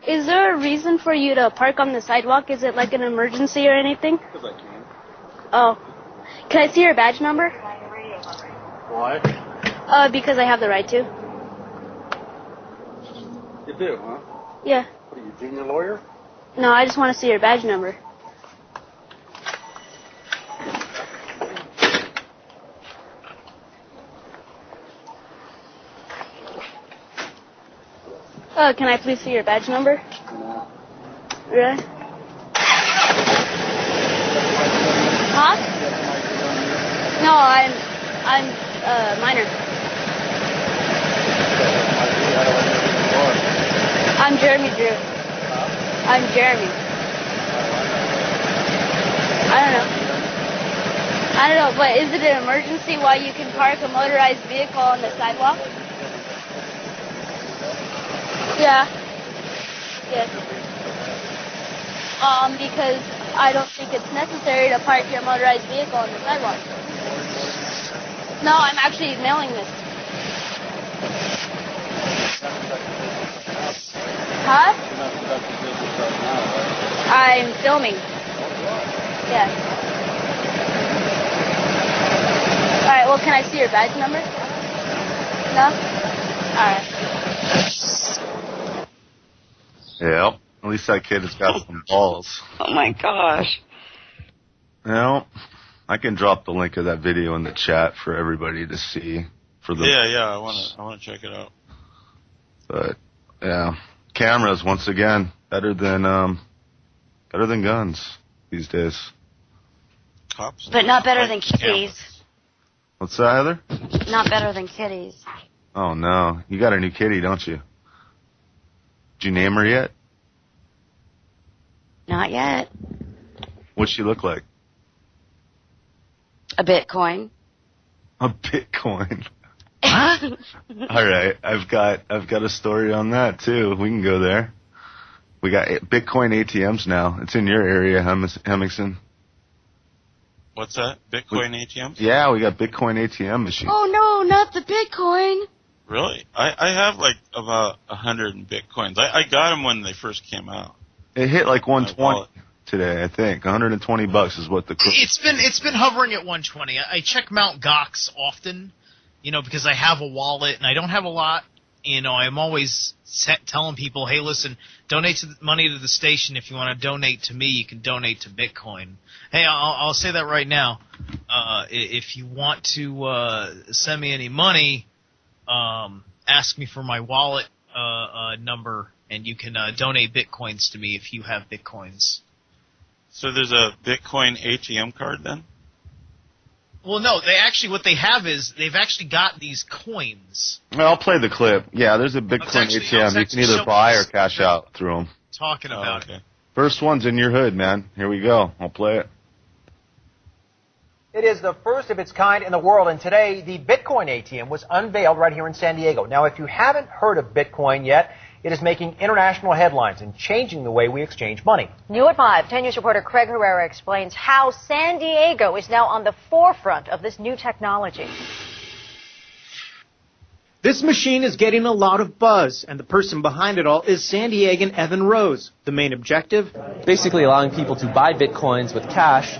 Is there a reason for you to park on the sidewalk? Is it like an emergency or anything? Because I can. Oh. Can I see your badge number? Why? Because I have the right to. You do, huh? Yeah. What are you, junior lawyer? No, I just want to see your badge number. Can I please see your badge number? No. Really? Huh? No, I'm minor. I'm Jeremy Drew. I'm Jeremy. I don't know, but is it an emergency why you can park a motorized vehicle on the sidewalk? Yeah. Yes. Because I don't think it's necessary to park your motorized vehicle on the sidewalk. No, I'm actually mailing this. Huh? I'm filming. Yeah. Alright, well, can I see your badge number? No? Alright. Yeah, at least that kid has got some balls. Oh my gosh. Well, I can drop the link of that video in the chat for everybody to see. Yeah, I want to check it out. But yeah, cameras once again better than guns these days. Cops, but not better than kitties. What's that, Heather? Not better than kitties. Oh no, you got a new kitty, don't you? Did you name her yet? Not yet. What's she look like? A Bitcoin. A Bitcoin. All right, I've got a story on that too. We can go there. We got Bitcoin ATMs now. It's in your area, Hemmingson. What's that? Bitcoin ATMs? Yeah, we got Bitcoin ATM machines. Oh no, not the Bitcoin. Really? I have like about 100 Bitcoins. I got them when they first came out. It hit like 120 today, I think. $120 is what the. It's been hovering at 120. I check Mt. Gox often, because I have a wallet and I don't have a lot. I'm always telling people, hey, listen, donate money to the station. If you want to donate to me, you can donate to Bitcoin. Hey, I'll say that right now. If you want to send me any money, ask me for my wallet number, and you can donate Bitcoins to me if you have Bitcoins. So there's a Bitcoin ATM card then? Well, no, what they have is they've actually got these coins. Well, I'll play the clip. Yeah, there's a Bitcoin ATM. You can either buy or cash out through them. Talking about it. First one's in your hood, man. Here we go. I'll play it. It is the first of its kind in the world, and today the Bitcoin ATM was unveiled right here in San Diego. Now, if you haven't heard of Bitcoin yet, It is making international headlines and changing the way we exchange money. New at 5, 10 News reporter Craig Herrera explains how San Diego is now on the forefront of this new technology. This machine is getting a lot of buzz, and the person behind it all is San Diegan Evan Rose. The main objective? Basically allowing people to buy bitcoins with cash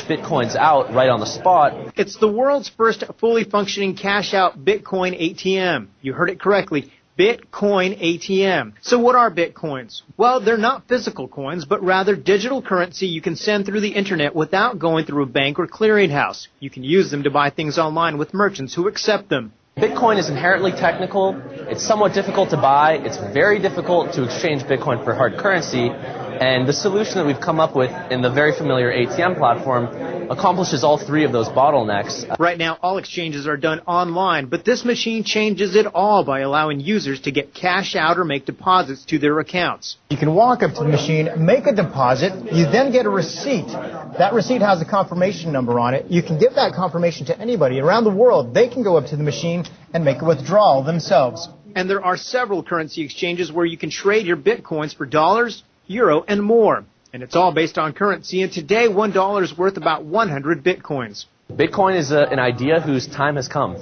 bitcoins out right on the spot. It's the world's first fully functioning cash-out Bitcoin ATM. You heard it correctly. Bitcoin ATM. So what are Bitcoins? Well, they're not physical coins, but rather digital currency you can send through the internet without going through a bank or clearinghouse. You can use them to buy things online with merchants who accept them. Bitcoin is inherently technical. It's somewhat difficult to buy. It's very difficult to exchange Bitcoin for hard currency. And the solution that we've come up with in the very familiar ATM platform accomplishes all three of those bottlenecks. Right now, all exchanges are done online, but this machine changes it all by allowing users to get cash out or make deposits to their accounts. You can walk up to the machine, make a deposit, you then get a receipt. That receipt has a confirmation number on it. You can give that confirmation to anybody around the world. They can go up to the machine and make a withdrawal themselves. And there are several currency exchanges where you can trade your bitcoins for dollars, euro, and more. And it's all based on currency, and today $1 is worth about 100 bitcoins. Bitcoin is an idea whose time has come.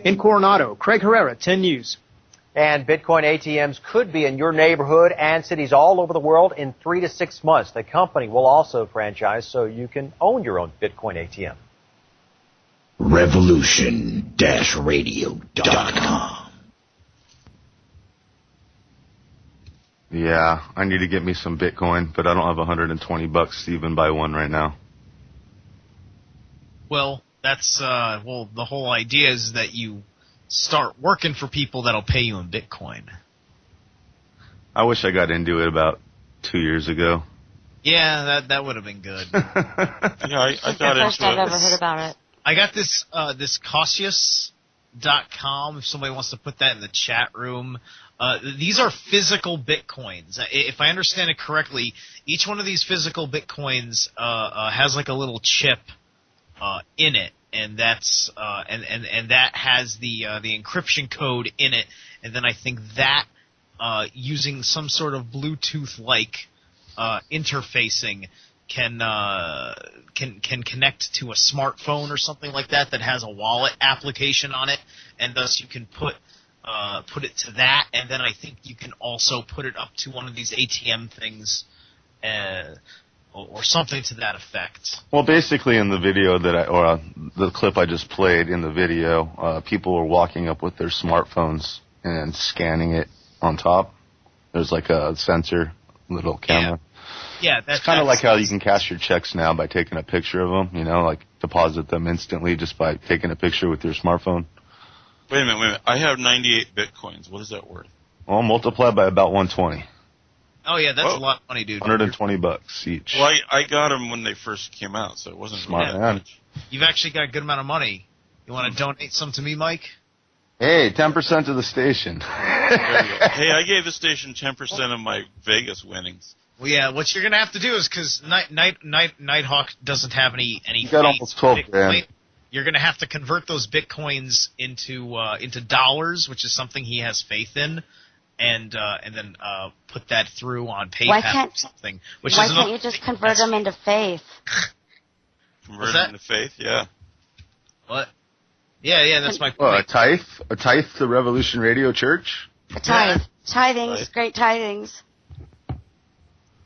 In Coronado, Craig Herrera, 10 News. And Bitcoin ATMs could be in your neighborhood and cities all over the world in 3 to 6 months. The company will also franchise so you can own your own Bitcoin ATM. Revolution-radio.com. Yeah, I need to get me some Bitcoin, but I don't have $120 to even buy one right now. Well, that's, the whole idea is that you start working for people that'll pay you in Bitcoin. I wish I got into it about 2 years ago. Yeah, that would have been good. Yeah, I got First into I've ever heard about it. I got this Cautious.com, if somebody wants to put that in the chat room. These are physical Bitcoins. If I understand it correctly, each one of these physical Bitcoins has like a little chip in it, and that's and that has the encryption code in it, and then I think that using some sort of Bluetooth-like interfacing can connect to a smartphone or something like that has a wallet application on it, and thus you can put it to that, and then I think you can also put it up to one of these ATM things, or something to that effect. Well, basically in the video the clip I just played in the video, people were walking up with their smartphones and scanning it on top. There's like a sensor, little camera. Yeah, it's kind of like how you can cash your checks now by taking a picture of them, like deposit them instantly just by taking a picture with your smartphone. Wait a minute. I have 98 Bitcoins. What is that worth? Well, multiply by about 120. Oh, yeah, that's a lot of money, dude. $120 each. Well, I got them when they first came out, so it wasn't smart, man. You've actually got a good amount of money. You want to donate some to me, Mike? Hey, 10% to the station. Hey, I gave the station 10% of my Vegas winnings. Well, yeah, what you're going to have to do is, because Nighthawk doesn't have any you got almost 12 grand. You're going to have to convert those Bitcoins into dollars, which is something he has faith in, and then put that through on PayPal or something. Why can't you just convert them into faith? Convert them into faith? Yeah. What? Yeah, that's my point. Well, a tithe to Revolution Radio Church? A tithe. Tithings, great tithings.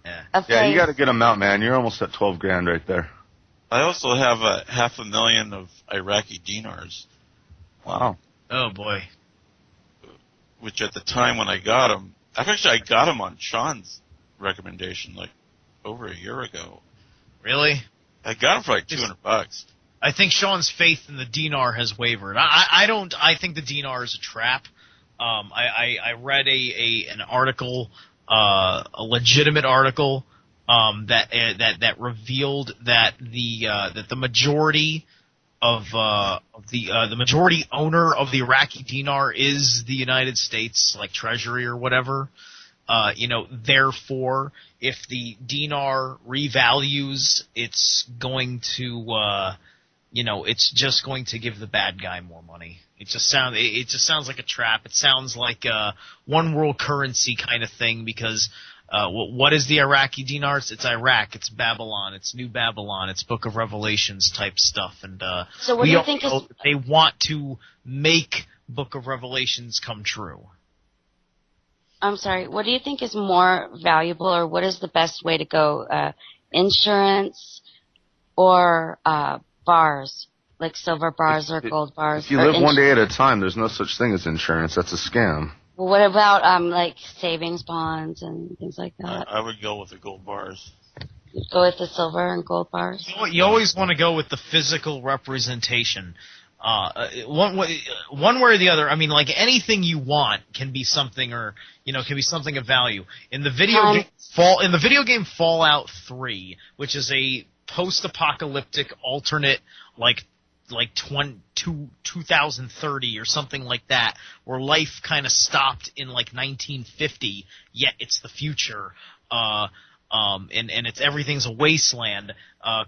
Yeah, you got a good amount, man. You're almost at 12 grand right there. I also have 500,000 of Iraqi dinars. Wow. Oh, boy. Which at the time when I got them, actually I got them on Sean's recommendation like over a year ago. Really? I got them for like $200. I think Sean's faith in the dinar has wavered. I think the dinar is a trap. I read an article, a legitimate article, that revealed that the majority of the majority owner of the Iraqi dinar is the United States, like Treasury or whatever. Therefore, if the dinar revalues, it's going to it's just going to give the bad guy more money. It just sounds like a trap. It sounds like a one world currency kind of thing because what is the Iraqi dinars? It's Iraq. It's Babylon. It's New Babylon. It's Book of Revelations type stuff. And so what do you think is they want to make Book of Revelations come true? I'm sorry. What do you think is more valuable, or what is the best way to go? Insurance or bars, like silver bars or gold bars? If you live one day at a time, there's no such thing as insurance. That's a scam. Well, what about like savings bonds and things like that? I would go with the gold bars. You'd go with the silver and gold bars? You always want to go with the physical representation. One way or the other. I mean, like anything you want can be something, or can be something of value. In the video game Fallout 3, which is a post-apocalyptic alternate, like 2030 or something like that, where life kind of stopped in like 1950, yet it's the future. And it's everything's a wasteland.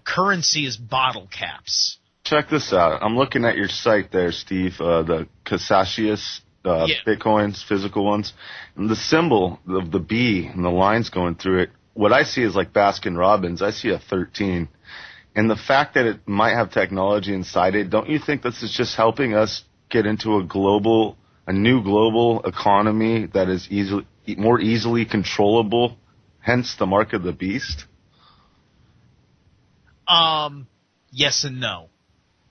Currency is bottle caps. Check this out. I'm looking at your site there, Steve, the Cassius Bitcoins, physical ones. And the symbol of the B and the lines going through it, what I see is like Baskin Robbins. I see a 13. And the fact that it might have technology inside it, don't you think this is just helping us get into a new global economy that is more easily controllable, hence the mark of the beast? Yes and no.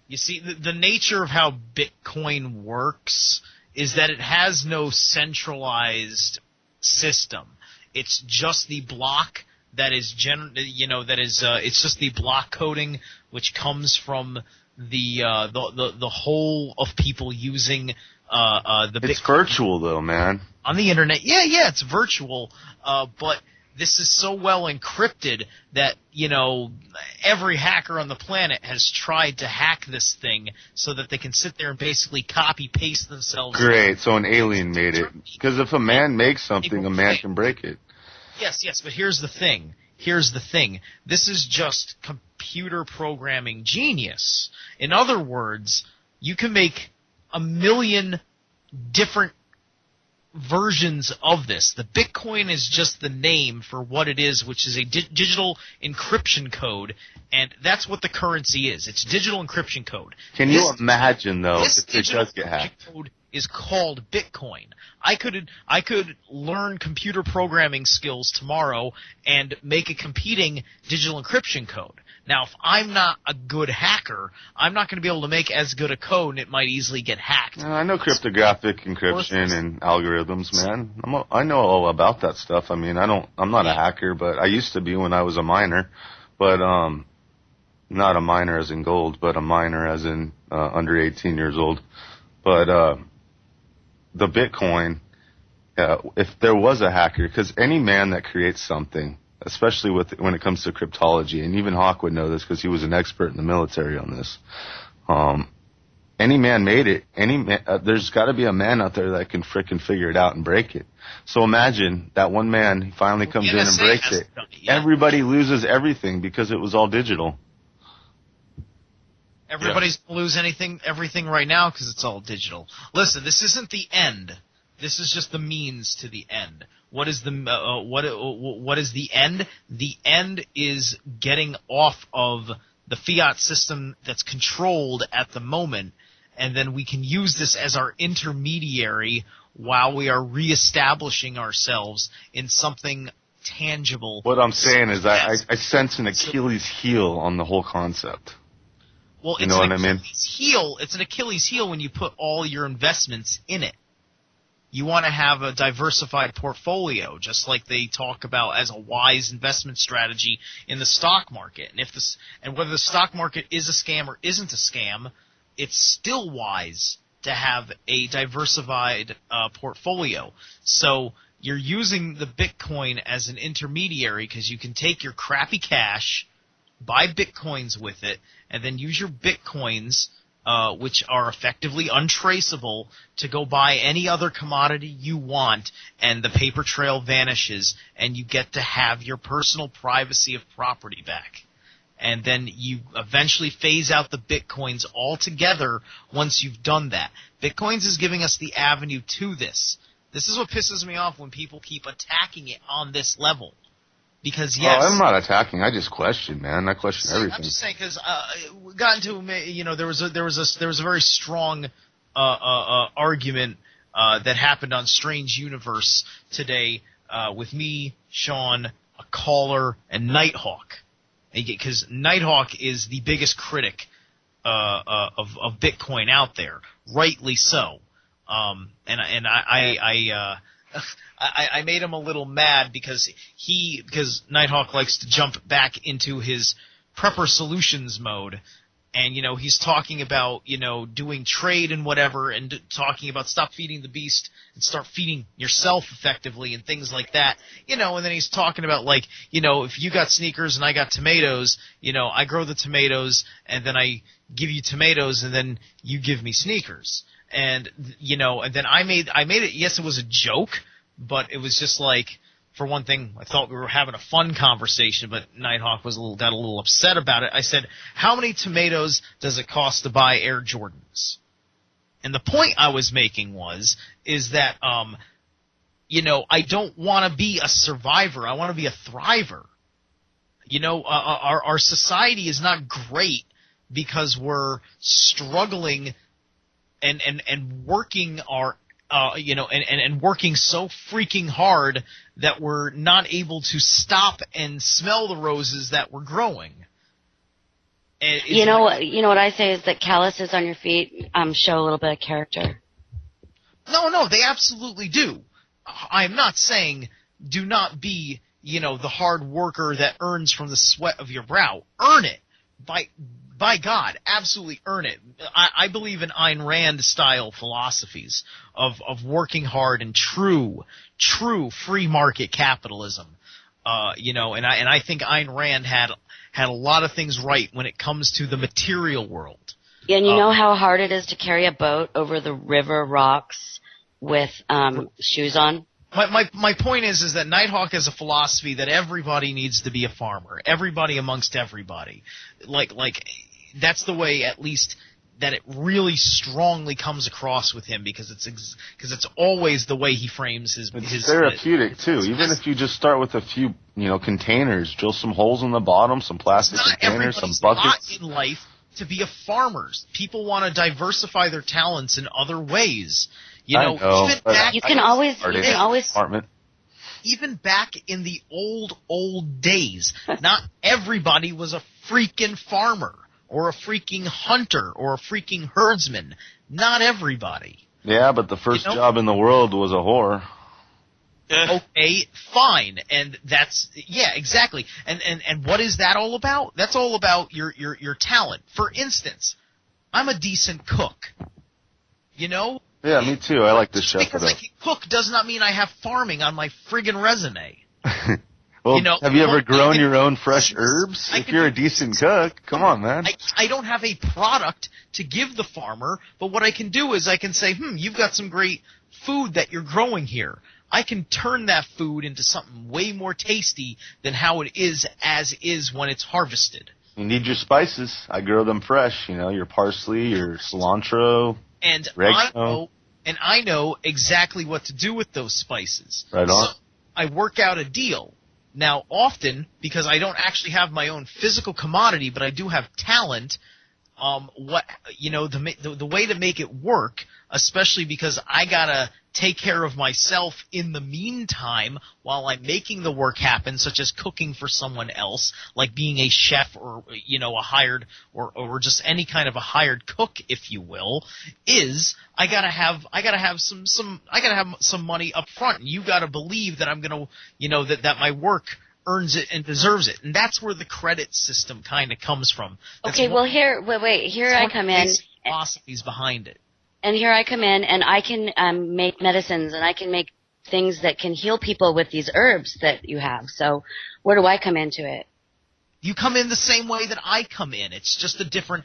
You see, the nature of how Bitcoin works is that it has no centralized system. It's just the block that is it's just the block coding which comes from the whole of people using the Bitcoin. It's virtual though, man. On the internet. Yeah, it's virtual, but this is so well encrypted that, every hacker on the planet has tried to hack this thing so that they can sit there and basically copy-paste themselves. Great, so an alien made it. Because if a man makes something, a man can break it. Yes, but here's the thing. This is just computer programming genius. In other words, you can make a million different versions of this. The Bitcoin is just the name for what it is, which is a digital encryption code, and that's what the currency is. It's digital encryption code. Can you imagine, though, if it does get hacked? Code is called Bitcoin. I could learn computer programming skills tomorrow and make a competing digital encryption code. Now, if I'm not a good hacker, I'm not going to be able to make as good a code, and it might easily get hacked. I know cryptographic encryption and algorithms, man. I know all about that stuff. I mean, I'm not a hacker, but I used to be when I was a miner. But not a miner as in gold, but a miner as in under 18 years old. But the Bitcoin, if there was a hacker, because any man that creates something, especially when it comes to cryptology, and even Hawk would know this because he was an expert in the military on this. Any man made it. There's got to be a man out there that can frickin' figure it out and break it. So imagine that one man, he finally comes in and breaks it. Everybody loses everything because it was all digital. Everybody's going to lose everything right now because it's all digital. Listen, this isn't the end. This is just the means to the end. What is the end? The end is getting off of the fiat system that's controlled at the moment, and then we can use this as our intermediary while we are reestablishing ourselves in something tangible. What I'm saying is I sense an Achilles heel on the whole concept. Well, it's an Achilles heel when you put all your investments in it. You want to have a diversified portfolio, just like they talk about as a wise investment strategy in the stock market. And whether the stock market is a scam or isn't a scam, it's still wise to have a diversified portfolio. So you're using the Bitcoin as an intermediary because you can take your crappy cash, buy Bitcoins with it, and then use your Bitcoins, which are effectively untraceable, to go buy any other commodity you want, and the paper trail vanishes, and you get to have your personal privacy of property back. and then you eventually phase out the Bitcoins altogether once you've done that. Bitcoins is giving us the avenue to this. This is what pisses me off when people keep attacking it on this level. Because yes, I'm not attacking. I just question, man. I question everything. I'm just saying because we got into there was a very strong argument that happened on Strange Universe today with me, Sean, a caller, and Nighthawk. Because Nighthawk is the biggest critic of Bitcoin out there, rightly so. And I made him a little mad because Nighthawk likes to jump back into his Prepper Solutions mode. And, he's talking about, doing trade and whatever, and talking about stop feeding the beast and start feeding yourself effectively and things like that. And then he's talking about, if you got sneakers and I got tomatoes, I grow the tomatoes and then I give you tomatoes and then you give me sneakers. And, and then I made it, yes, it was a joke, but it was just for one thing, I thought we were having a fun conversation, but Nighthawk got a little upset about it. I said, how many tomatoes does it cost to buy Air Jordans? And the point I was making is that, I don't want to be a survivor. I want to be a thriver. Our society is not great because we're struggling and working and working so freaking hard that we're not able to stop and smell the roses that we're growing. You know what I say is that calluses on your feet show a little bit of character. No, they absolutely do. I'm not saying do not be, the hard worker that earns from the sweat of your brow. Earn it. By God, absolutely earn it. I believe in Ayn Rand style philosophies of working hard and true free market capitalism. And I think Ayn Rand had a lot of things right when it comes to the material world. Yeah, and you know how hard it is to carry a boat over the river rocks with shoes on? My point is that Nighthawk has a philosophy that everybody needs to be a farmer. Everybody amongst everybody. That's the way, at least, that it really strongly comes across with him because it's always the way he frames his. It's therapeutic too. Even if you just start with a few, containers, drill some holes in the bottom, some plastic containers, some buckets. Not in life to be a farmer. People want to diversify their talents in other ways. I know, you can always. Even back in the old days, not everybody was a freaking farmer or a freaking hunter or a freaking herdsman. Not everybody. Yeah, but the first job in the world was a whore. Okay, fine. And exactly. And what is that all about? That's all about your talent. For instance, I'm a decent cook. Yeah, me too. I like to chef because I can cook does not mean I have farming on my friggin' resume. Well, have you ever grown your own fresh herbs? If you're a decent cook, come on, man. I don't have a product to give the farmer, but what I can do is I can say, you've got some great food that you're growing here. I can turn that food into something way more tasty than how it is as is when it's harvested. You need your spices. I grow them fresh, your parsley, your cilantro. And I know exactly what to do with those spices. Right on. So I work out a deal. Now, often, because I don't actually have my own physical commodity, but I do have talent, the way to make it work, especially because I gotta take care of myself in the meantime while I'm making the work happen, such as cooking for someone else, like being a chef or a hired or just any kind of a hired cook, if you will, is I gotta have some money up front, and you gotta believe that I'm gonna that my work earns it and deserves it, and that's where the credit system kind of comes from. Okay, well here I come in. Philosophies behind it. And here I come in, and I can make medicines, and I can make things that can heal people with these herbs that you have. So where do I come into it? You come in the same way that I come in. It's just a different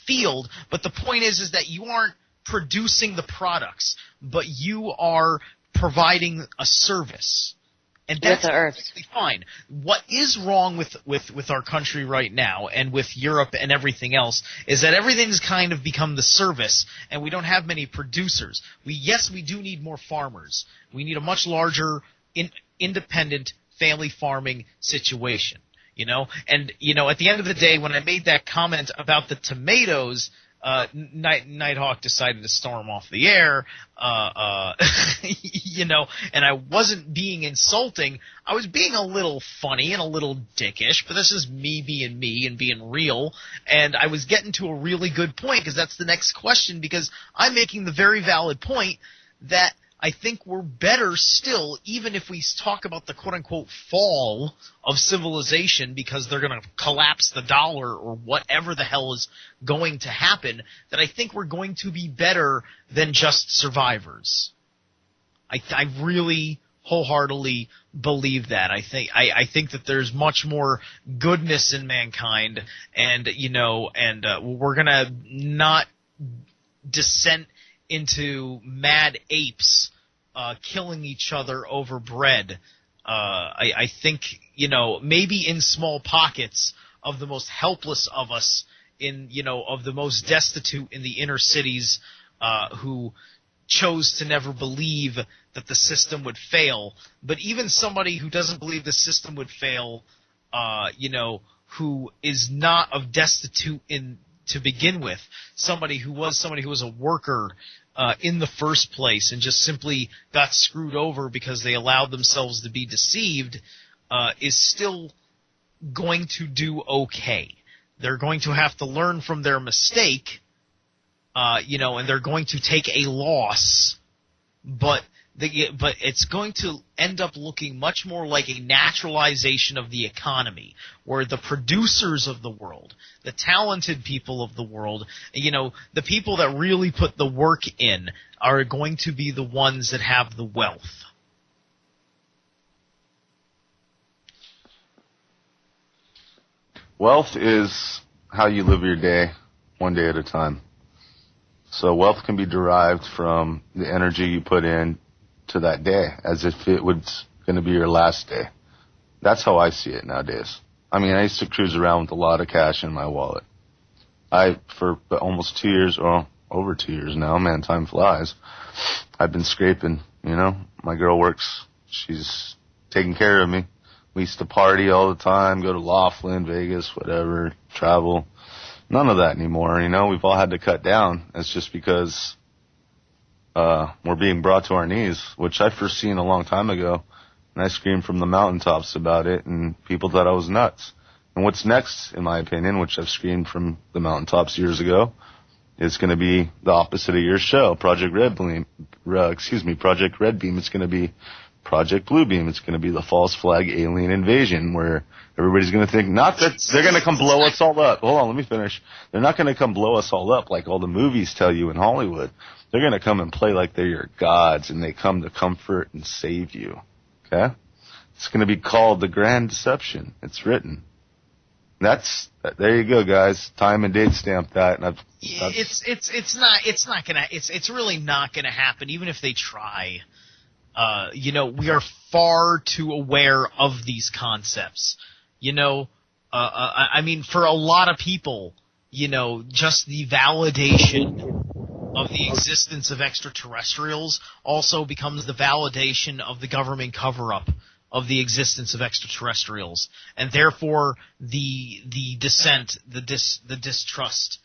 field, but the point is that you aren't producing the products, but you are providing a service. And that's with the herbs. perfectly fine. What is wrong with our country right now and with Europe and everything else is that everything's kind of become the service, and we don't have many producers. Yes, we do need more farmers. We need a much larger independent family farming situation, you know? And, you know, at the end of the day, when I made that comment about the tomatoes, Nighthawk decided to storm off the air, you know, and I wasn't being insulting. I was being a little funny and a little dickish, but this is me and being real. And I was getting to a really good point, because that's the next question, because I'm making the very valid point that I think we're better still, even if we talk about the quote-unquote fall of civilization because they're going to collapse the dollar or whatever the hell is going to happen, that I think we're going to be better than just survivors. I really wholeheartedly believe that. I think that there's much more goodness in mankind, and, you know, and we're going to not descent into mad apes killing each other over bread. I think, you know, maybe in small pockets of the most helpless of us, in, you know, of the most destitute in the inner cities, who chose to never believe that the system would fail. But even somebody who doesn't believe the system would fail, you know, who is not of destitute to begin with, somebody who was a worker in the first place and just simply got screwed over because they allowed themselves to be deceived, is still going to do okay. They're going to have to learn from their mistake, you know, and they're going to take a loss, but it's going to end up looking much more like a naturalization of the economy, where the producers of the world, the talented people of the world, you know, the people that really put the work in are going to be the ones that have the wealth. Wealth is how you live your day, one day at a time. So wealth can be derived from the energy you put in to that day, as if it was going to be your last day. That's how I see it nowadays. I mean, I used to cruise around with a lot of cash in my wallet. For almost 2 years, or over 2 years now, man, time flies, I've been scraping, you know. My girl works, she's taking care of me. We used to party all the time, go to Laughlin, Vegas, whatever, travel. None of that anymore, you know. We've all had to cut down. It's just because we're being brought to our knees, which I first seen a long time ago, and I screamed from the mountaintops about it, and people thought I was nuts. And what's next, in my opinion, which I've screamed from the mountaintops years ago, is going to be the opposite of your show, Project Red Beam. Project Red Beam. It's going to be Project Blue Beam. It's going to be the false flag alien invasion, where everybody's going to think, not that they're going to come blow us all up. Hold on, let me finish. They're not going to come blow us all up like all the movies tell you in Hollywood. They're going to come and play like they're your gods, and they come to comfort and save you. Okay? It's going to be called the Grand Deception. It's written. There you go, guys. Time and date stamp that. And it's really not gonna happen, even if they try. You know, we are far too aware of these concepts. You know, I mean, for a lot of people, you know, just the validation of the existence of extraterrestrials also becomes the validation of the government cover-up of the existence of extraterrestrials, and therefore the dissent, the distrust.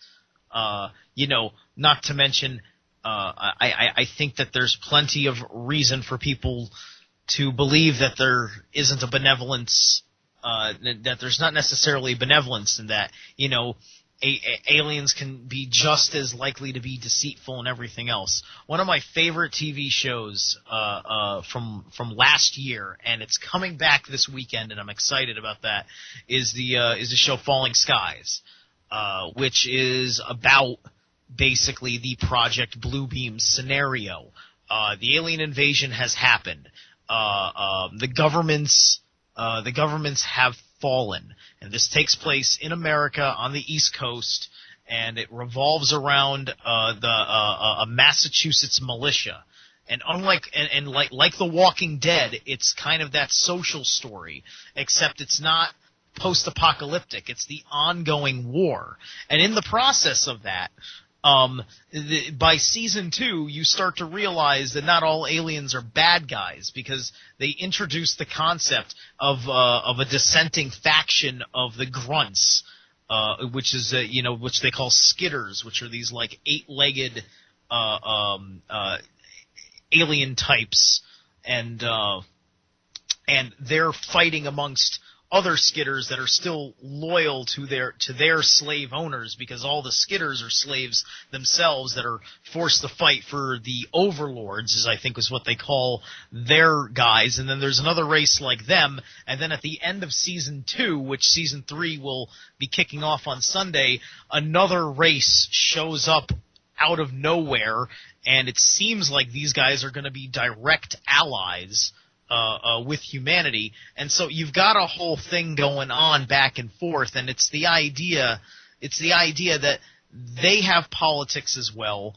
You know, not to mention, I think that there's plenty of reason for people to believe that there isn't a benevolence, that there's not necessarily benevolence in that. You know, aliens can be just as likely to be deceitful and everything else. One of my favorite TV shows from last year, and it's coming back this weekend, and I'm excited about that, is the show Falling Skies, which is about basically the Project Bluebeam scenario. The alien invasion has happened. The governments have fallen, and this takes place in America on the East Coast, and it revolves around a Massachusetts militia, And unlike like The Walking Dead, it's kind of that social story, except it's not post-apocalyptic. It's the ongoing war. And in the process of that, by season 2, you start to realize that not all aliens are bad guys, because they introduce the concept of a dissenting faction of the grunts, which is which they call skitters, which are these like 8-legged alien types, and they're fighting amongst other skitters that are still loyal to their slave owners, because all the skitters are slaves themselves that are forced to fight for the overlords, as I think is what they call their guys. And then there's another race like them, and then at the end of season 2, which season 3 will be kicking off on Sunday, another race shows up out of nowhere, and it seems like these guys are going to be direct allies with humanity. And so you've got a whole thing going on back and forth, and it's the idea that they have politics as well.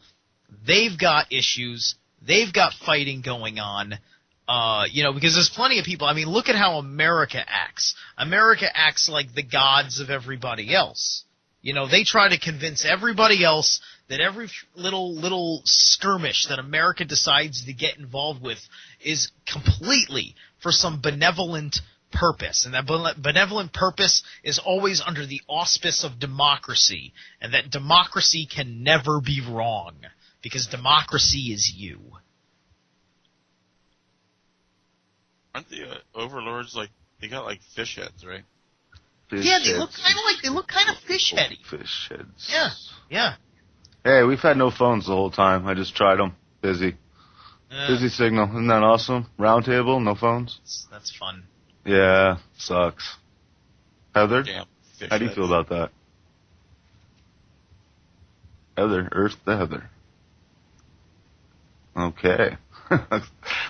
They've got issues. They've got fighting going on. Because there's plenty of people. I mean, look at how America acts. America acts like the gods of everybody else. They try to convince everybody else that every little skirmish that America decides to get involved with is completely for some benevolent purpose. And that benevolent purpose is always under the auspice of democracy. And that democracy can never be wrong, because democracy is you. Aren't the overlords they got like fish heads, right? Yeah, they look kind of fish heady. Fish heads. Yeah, yeah. Hey, we've had no phones the whole time. I just tried them. Busy. Busy signal. Isn't that awesome? Round table, no phones? That's fun. Yeah, sucks. Heather? Damn, how do you feel about that? Heather, Earth the Heather. Okay.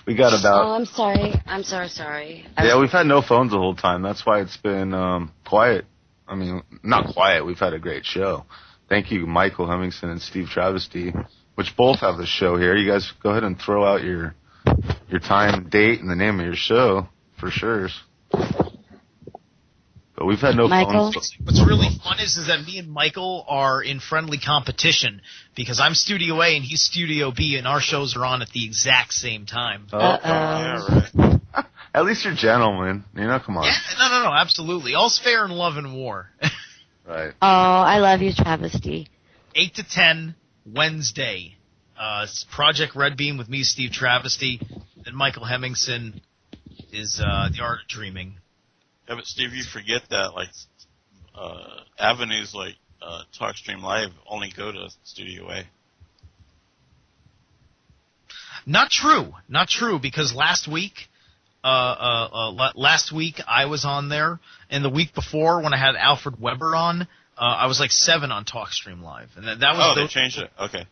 We got about... Oh, I'm sorry. I'm sorry. Yeah, we've had no phones the whole time. That's why it's been quiet. I mean, not quiet. We've had a great show. Thank you, Michael Hemmingson and Steve Travesty, which both have the show here. You guys go ahead and throw out your time, date, and the name of your show for sure. But we've had no phones. What's really fun is that me and Michael are in friendly competition, because I'm Studio A and he's Studio B, and our shows are on at the exact same time. Yeah, right. At least you're gentlemen. Come on. Yeah, no, absolutely. All's fair in love and war. Right. Oh, I love you, Travesty. 8 to 10, Wednesday. It's Project Red Beam with me, Steve Travesty, and Michael Hemmingson is The Art of Dreaming. Yeah, but Steve, you forget that avenues like TalkStream Live only go to Studio A. Not true, because last week I was on there, and the week before when I had Alfred Weber on, I was like 7 on TalkStream Live, and that was. They changed it. Okay.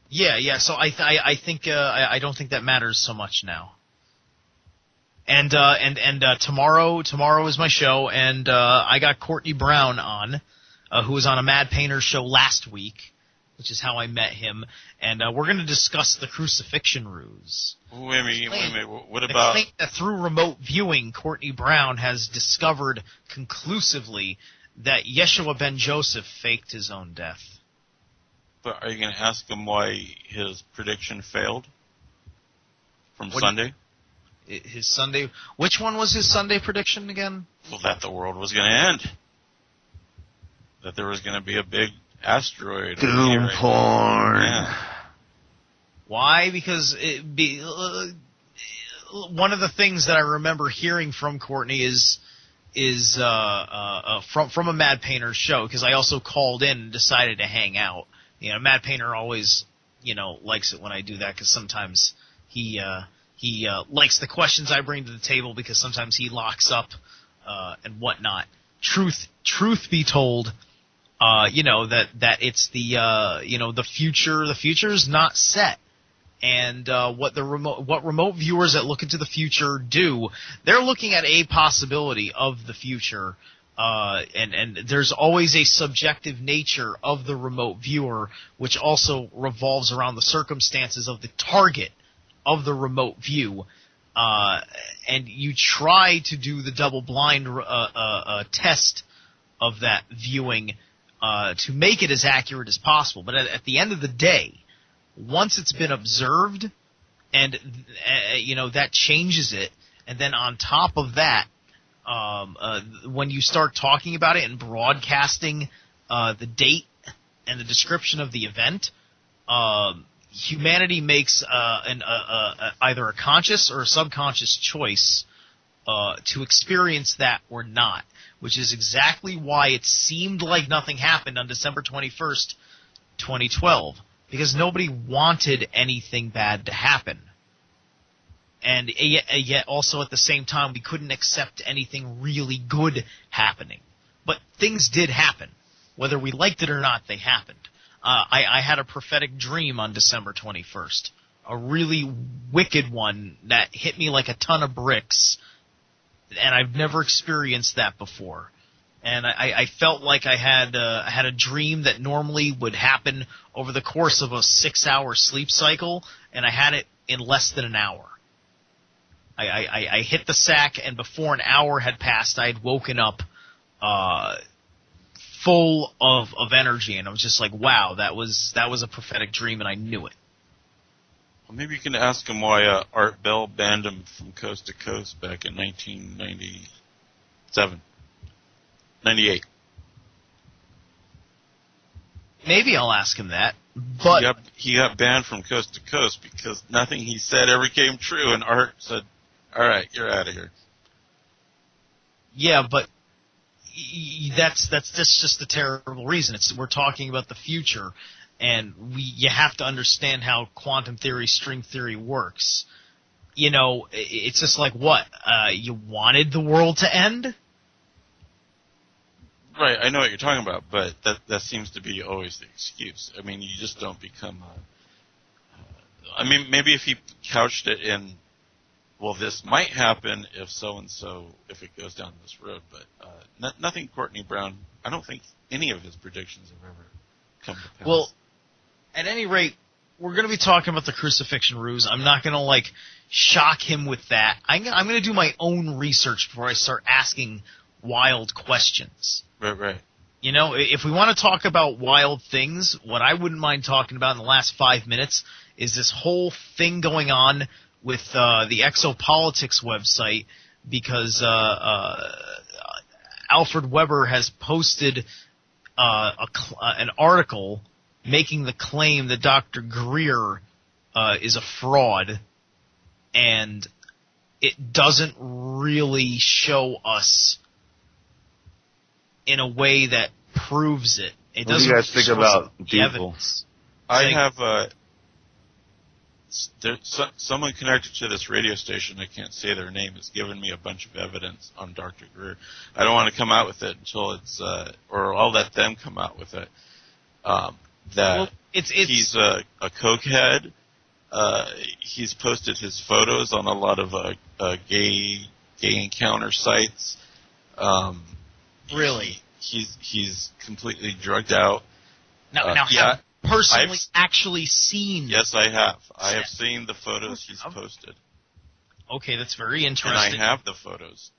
Yeah. So I think I don't think that matters so much now. And tomorrow is my show, and I got Courtney Brown on, who was on a Mad Painter show last week, which is how I met him, and we're going to discuss the crucifixion ruse. Wait a minute. What about... I think that through remote viewing, Courtney Brown has discovered conclusively that Yeshua ben Joseph faked his own death. But are you going to ask him why his prediction failed from Sunday? His Sunday... Which one was his Sunday prediction again? Well, that the world was going to end. That there was going to be a big asteroid. Doom porn. Yeah. Why? Because one of the things that I remember hearing from Courtney is from a Mad Painter show, because I also called in and decided to hang out. Mad Painter always, likes it when I do that, because sometimes he likes the questions I bring to the table, because sometimes he locks up and whatnot. Truth be told, that it's the future. The future is not set, and what remote viewers that look into the future do, they're looking at a possibility of the future, and there's always a subjective nature of the remote viewer, which also revolves around the circumstances of the target of the remote view, and you try to do the double-blind test of that viewing to make it as accurate as possible. But at the end of the day, once it's been observed, and that changes it, and then on top of that, when you start talking about it and broadcasting the date and the description of the event, humanity makes either a conscious or a subconscious choice to experience that or not, which is exactly why it seemed like nothing happened on December 21st, 2012, because nobody wanted anything bad to happen. And yet also at the same time, we couldn't accept anything really good happening. But things did happen. Whether we liked it or not, they happened. I had a prophetic dream on December 21st, a really wicked one that hit me like a ton of bricks, and I've never experienced that before. And I felt like I had a dream that normally would happen over the course of a 6-hour sleep cycle, and I had it in less than an hour. I hit the sack, and before an hour had passed, I had woken up full of energy, and I was just like, wow, that was a prophetic dream, and I knew it. Well, maybe you can ask him why Art Bell banned him from Coast to Coast back in 98. Maybe I'll ask him that, but he got banned from Coast to Coast because nothing he said ever came true, and Art said, all right, you're out of here. Yeah, but that's just a terrible reason. We're talking about the future, and you have to understand how quantum theory, string theory works. It's just like, what? You wanted the world to end? Right, I know what you're talking about, but that seems to be always the excuse. I mean, you just don't become maybe if he couched it in, well, this might happen if so-and-so, if it goes down this road, but nothing Courtney Brown, I don't think any of his predictions have ever come to pass. Well, at any rate, we're going to be talking about the crucifixion ruse. I'm not going to, shock him with that. I'm going to do my own research before I start asking wild questions. Right. If we want to talk about wild things, what I wouldn't mind talking about in the last 5 minutes is this whole thing going on with the Exopolitics website, because Alfred Weber has posted an article making the claim that Dr. Greer is a fraud, and it doesn't really show us in a way that proves it. It what do you guys think about people? I have someone connected to this radio station, I can't say their name, has given me a bunch of evidence on Dr. Greer. I don't want to come out with it until it's, or I'll let them come out with it, he's a cokehead. He's posted his photos on a lot of gay encounter sites. Really? He's completely drugged out. Now have you personally actually seen? Yes, I have. I have seen the photos he's posted. Okay, that's very interesting. And I have the photos.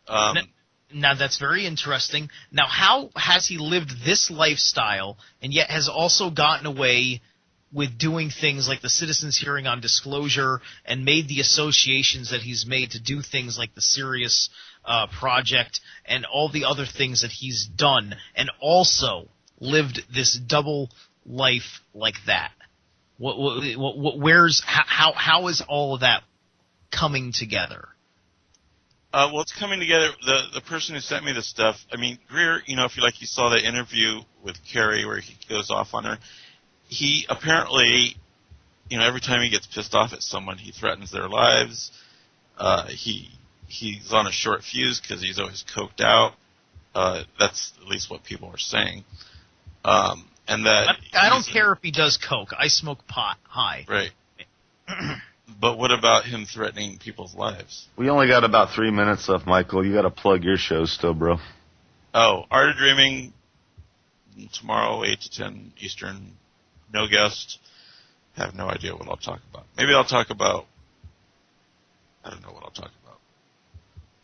Now that's very interesting. Now, how has he lived this lifestyle and yet has also gotten away with doing things like the citizens' hearing on disclosure and made the associations that he's made to do things like the Sirius project and all the other things that he's done, and also lived this double life like that? How is all of that coming together? Well, it's coming together. The person who sent me this stuff, I mean, Greer, if you saw the interview with Carrie where he goes off on her, he apparently, every time he gets pissed off at someone, he threatens their lives. He's on a short fuse because he's always coked out. That's at least what people are saying. And that I don't care if he does coke. I smoke pot. Hi. Right. But what about him threatening people's lives? We only got about 3 minutes left, Michael. You got to plug your show still, bro. Oh, Art of Dreaming tomorrow, 8 to 10 Eastern. No guest. Have no idea what I'll talk about. Maybe I'll talk about I don't know what I'll talk about.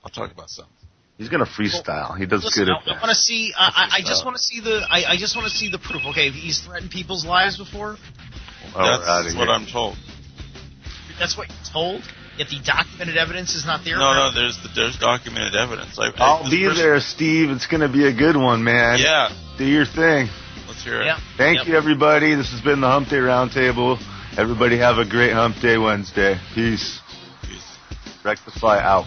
I'll talk about something. He's gonna freestyle. He does Listen, good at I that. want to see. I just want to see the. I just want to see the proof. Okay, he's threatened people's lives before. That's what I'm told. That's what you're told. Yet the documented evidence is not there. No, there's documented evidence. I'll be there, Steve. It's gonna be a good one, man. Yeah. Do your thing. Let's hear it. Yep. Thank you, everybody. This has been the Hump Day Roundtable. Everybody have a great Hump Day Wednesday. Peace. Rectify out.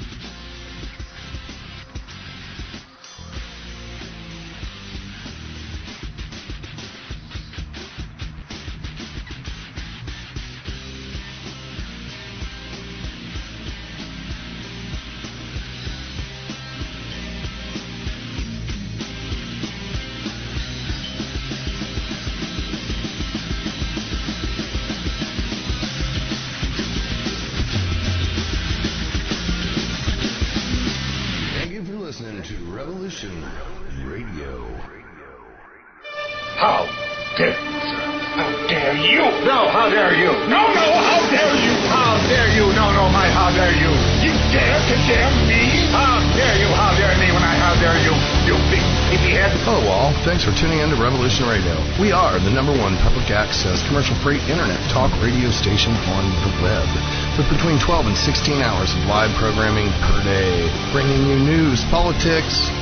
Listening to Revolution Radio. How dare you, sir? How dare you? No, how dare you? No, how dare you? How dare you? No, how dare you? You dare to dare me? How dare you? How dare me when I how dare you? You big baby head. Hello all, thanks for tuning in to Revolution Radio. We are the #1 public access commercial-free internet talk radio station on the web, with between 12 and 16 hours of live programming per day, bringing you news, politics,